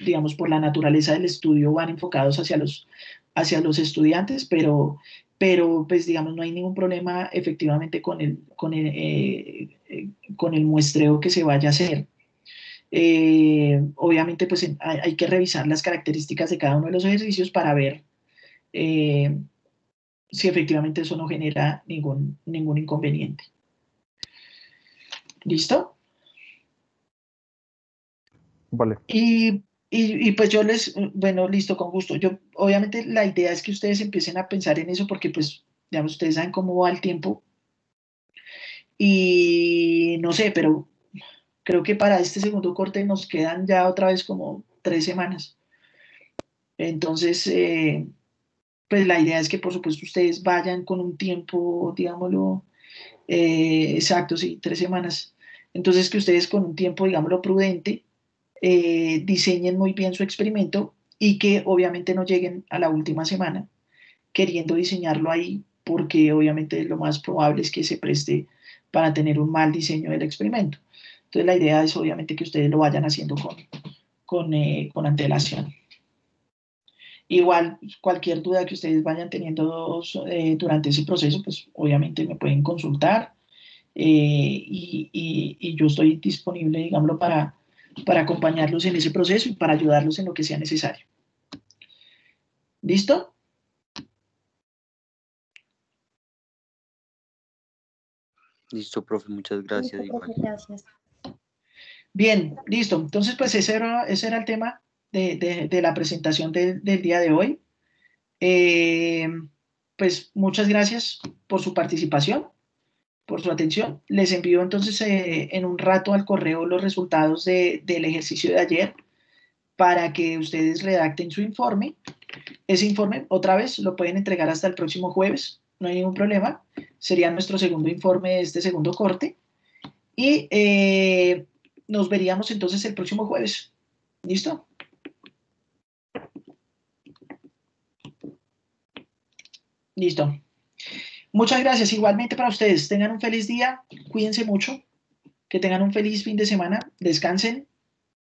digamos, por la naturaleza del estudio van enfocados hacia los estudiantes, pero pues digamos, no hay ningún problema efectivamente con el muestreo que se vaya a hacer. Obviamente, pues hay que revisar las características de cada uno de los ejercicios para ver eh, si efectivamente eso no genera ningún inconveniente. ¿Listo? Vale. Y pues yo bueno, listo, con gusto. Yo, obviamente la idea es que ustedes empiecen a pensar en eso porque pues, digamos, ustedes saben cómo va el tiempo y no sé, pero creo que para este segundo corte nos quedan ya otra vez como 3 semanas. Entonces, pues la idea es que por supuesto ustedes vayan con un tiempo, digámoslo, exacto, sí, 3 semanas. Entonces que ustedes con un tiempo, digámoslo, prudente, diseñen muy bien su experimento y que obviamente no lleguen a la última semana queriendo diseñarlo ahí, porque obviamente lo más probable es que se preste para tener un mal diseño del experimento. Entonces la idea es obviamente que ustedes lo vayan haciendo con antelación. Igual, cualquier duda que ustedes vayan teniendo durante ese proceso, pues obviamente me pueden consultar y yo estoy disponible, digámoslo, para acompañarlos en ese proceso y para ayudarlos en lo que sea necesario. ¿Listo? Listo, profe, muchas gracias. Listo, profe, gracias. Bien, listo. Entonces, pues ese era el tema de la presentación del día de hoy. Eh, pues muchas gracias por su participación, por su atención. Les envío entonces en un rato al correo los resultados del ejercicio de ayer para que ustedes redacten su informe. Ese informe, otra vez, lo pueden entregar hasta el próximo jueves, no hay ningún problema. Sería nuestro segundo informe de este segundo corte. Y nos veríamos entonces el próximo jueves. ¿Listo? Listo. Muchas gracias. Igualmente para ustedes. Tengan un feliz día. Cuídense mucho. Que tengan un feliz fin de semana. Descansen.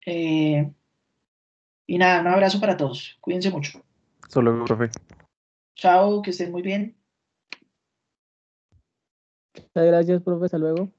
Y nada, un abrazo para todos. Cuídense mucho. Solo, profe. Chao, que estén muy bien. Muchas gracias, profe. Hasta luego.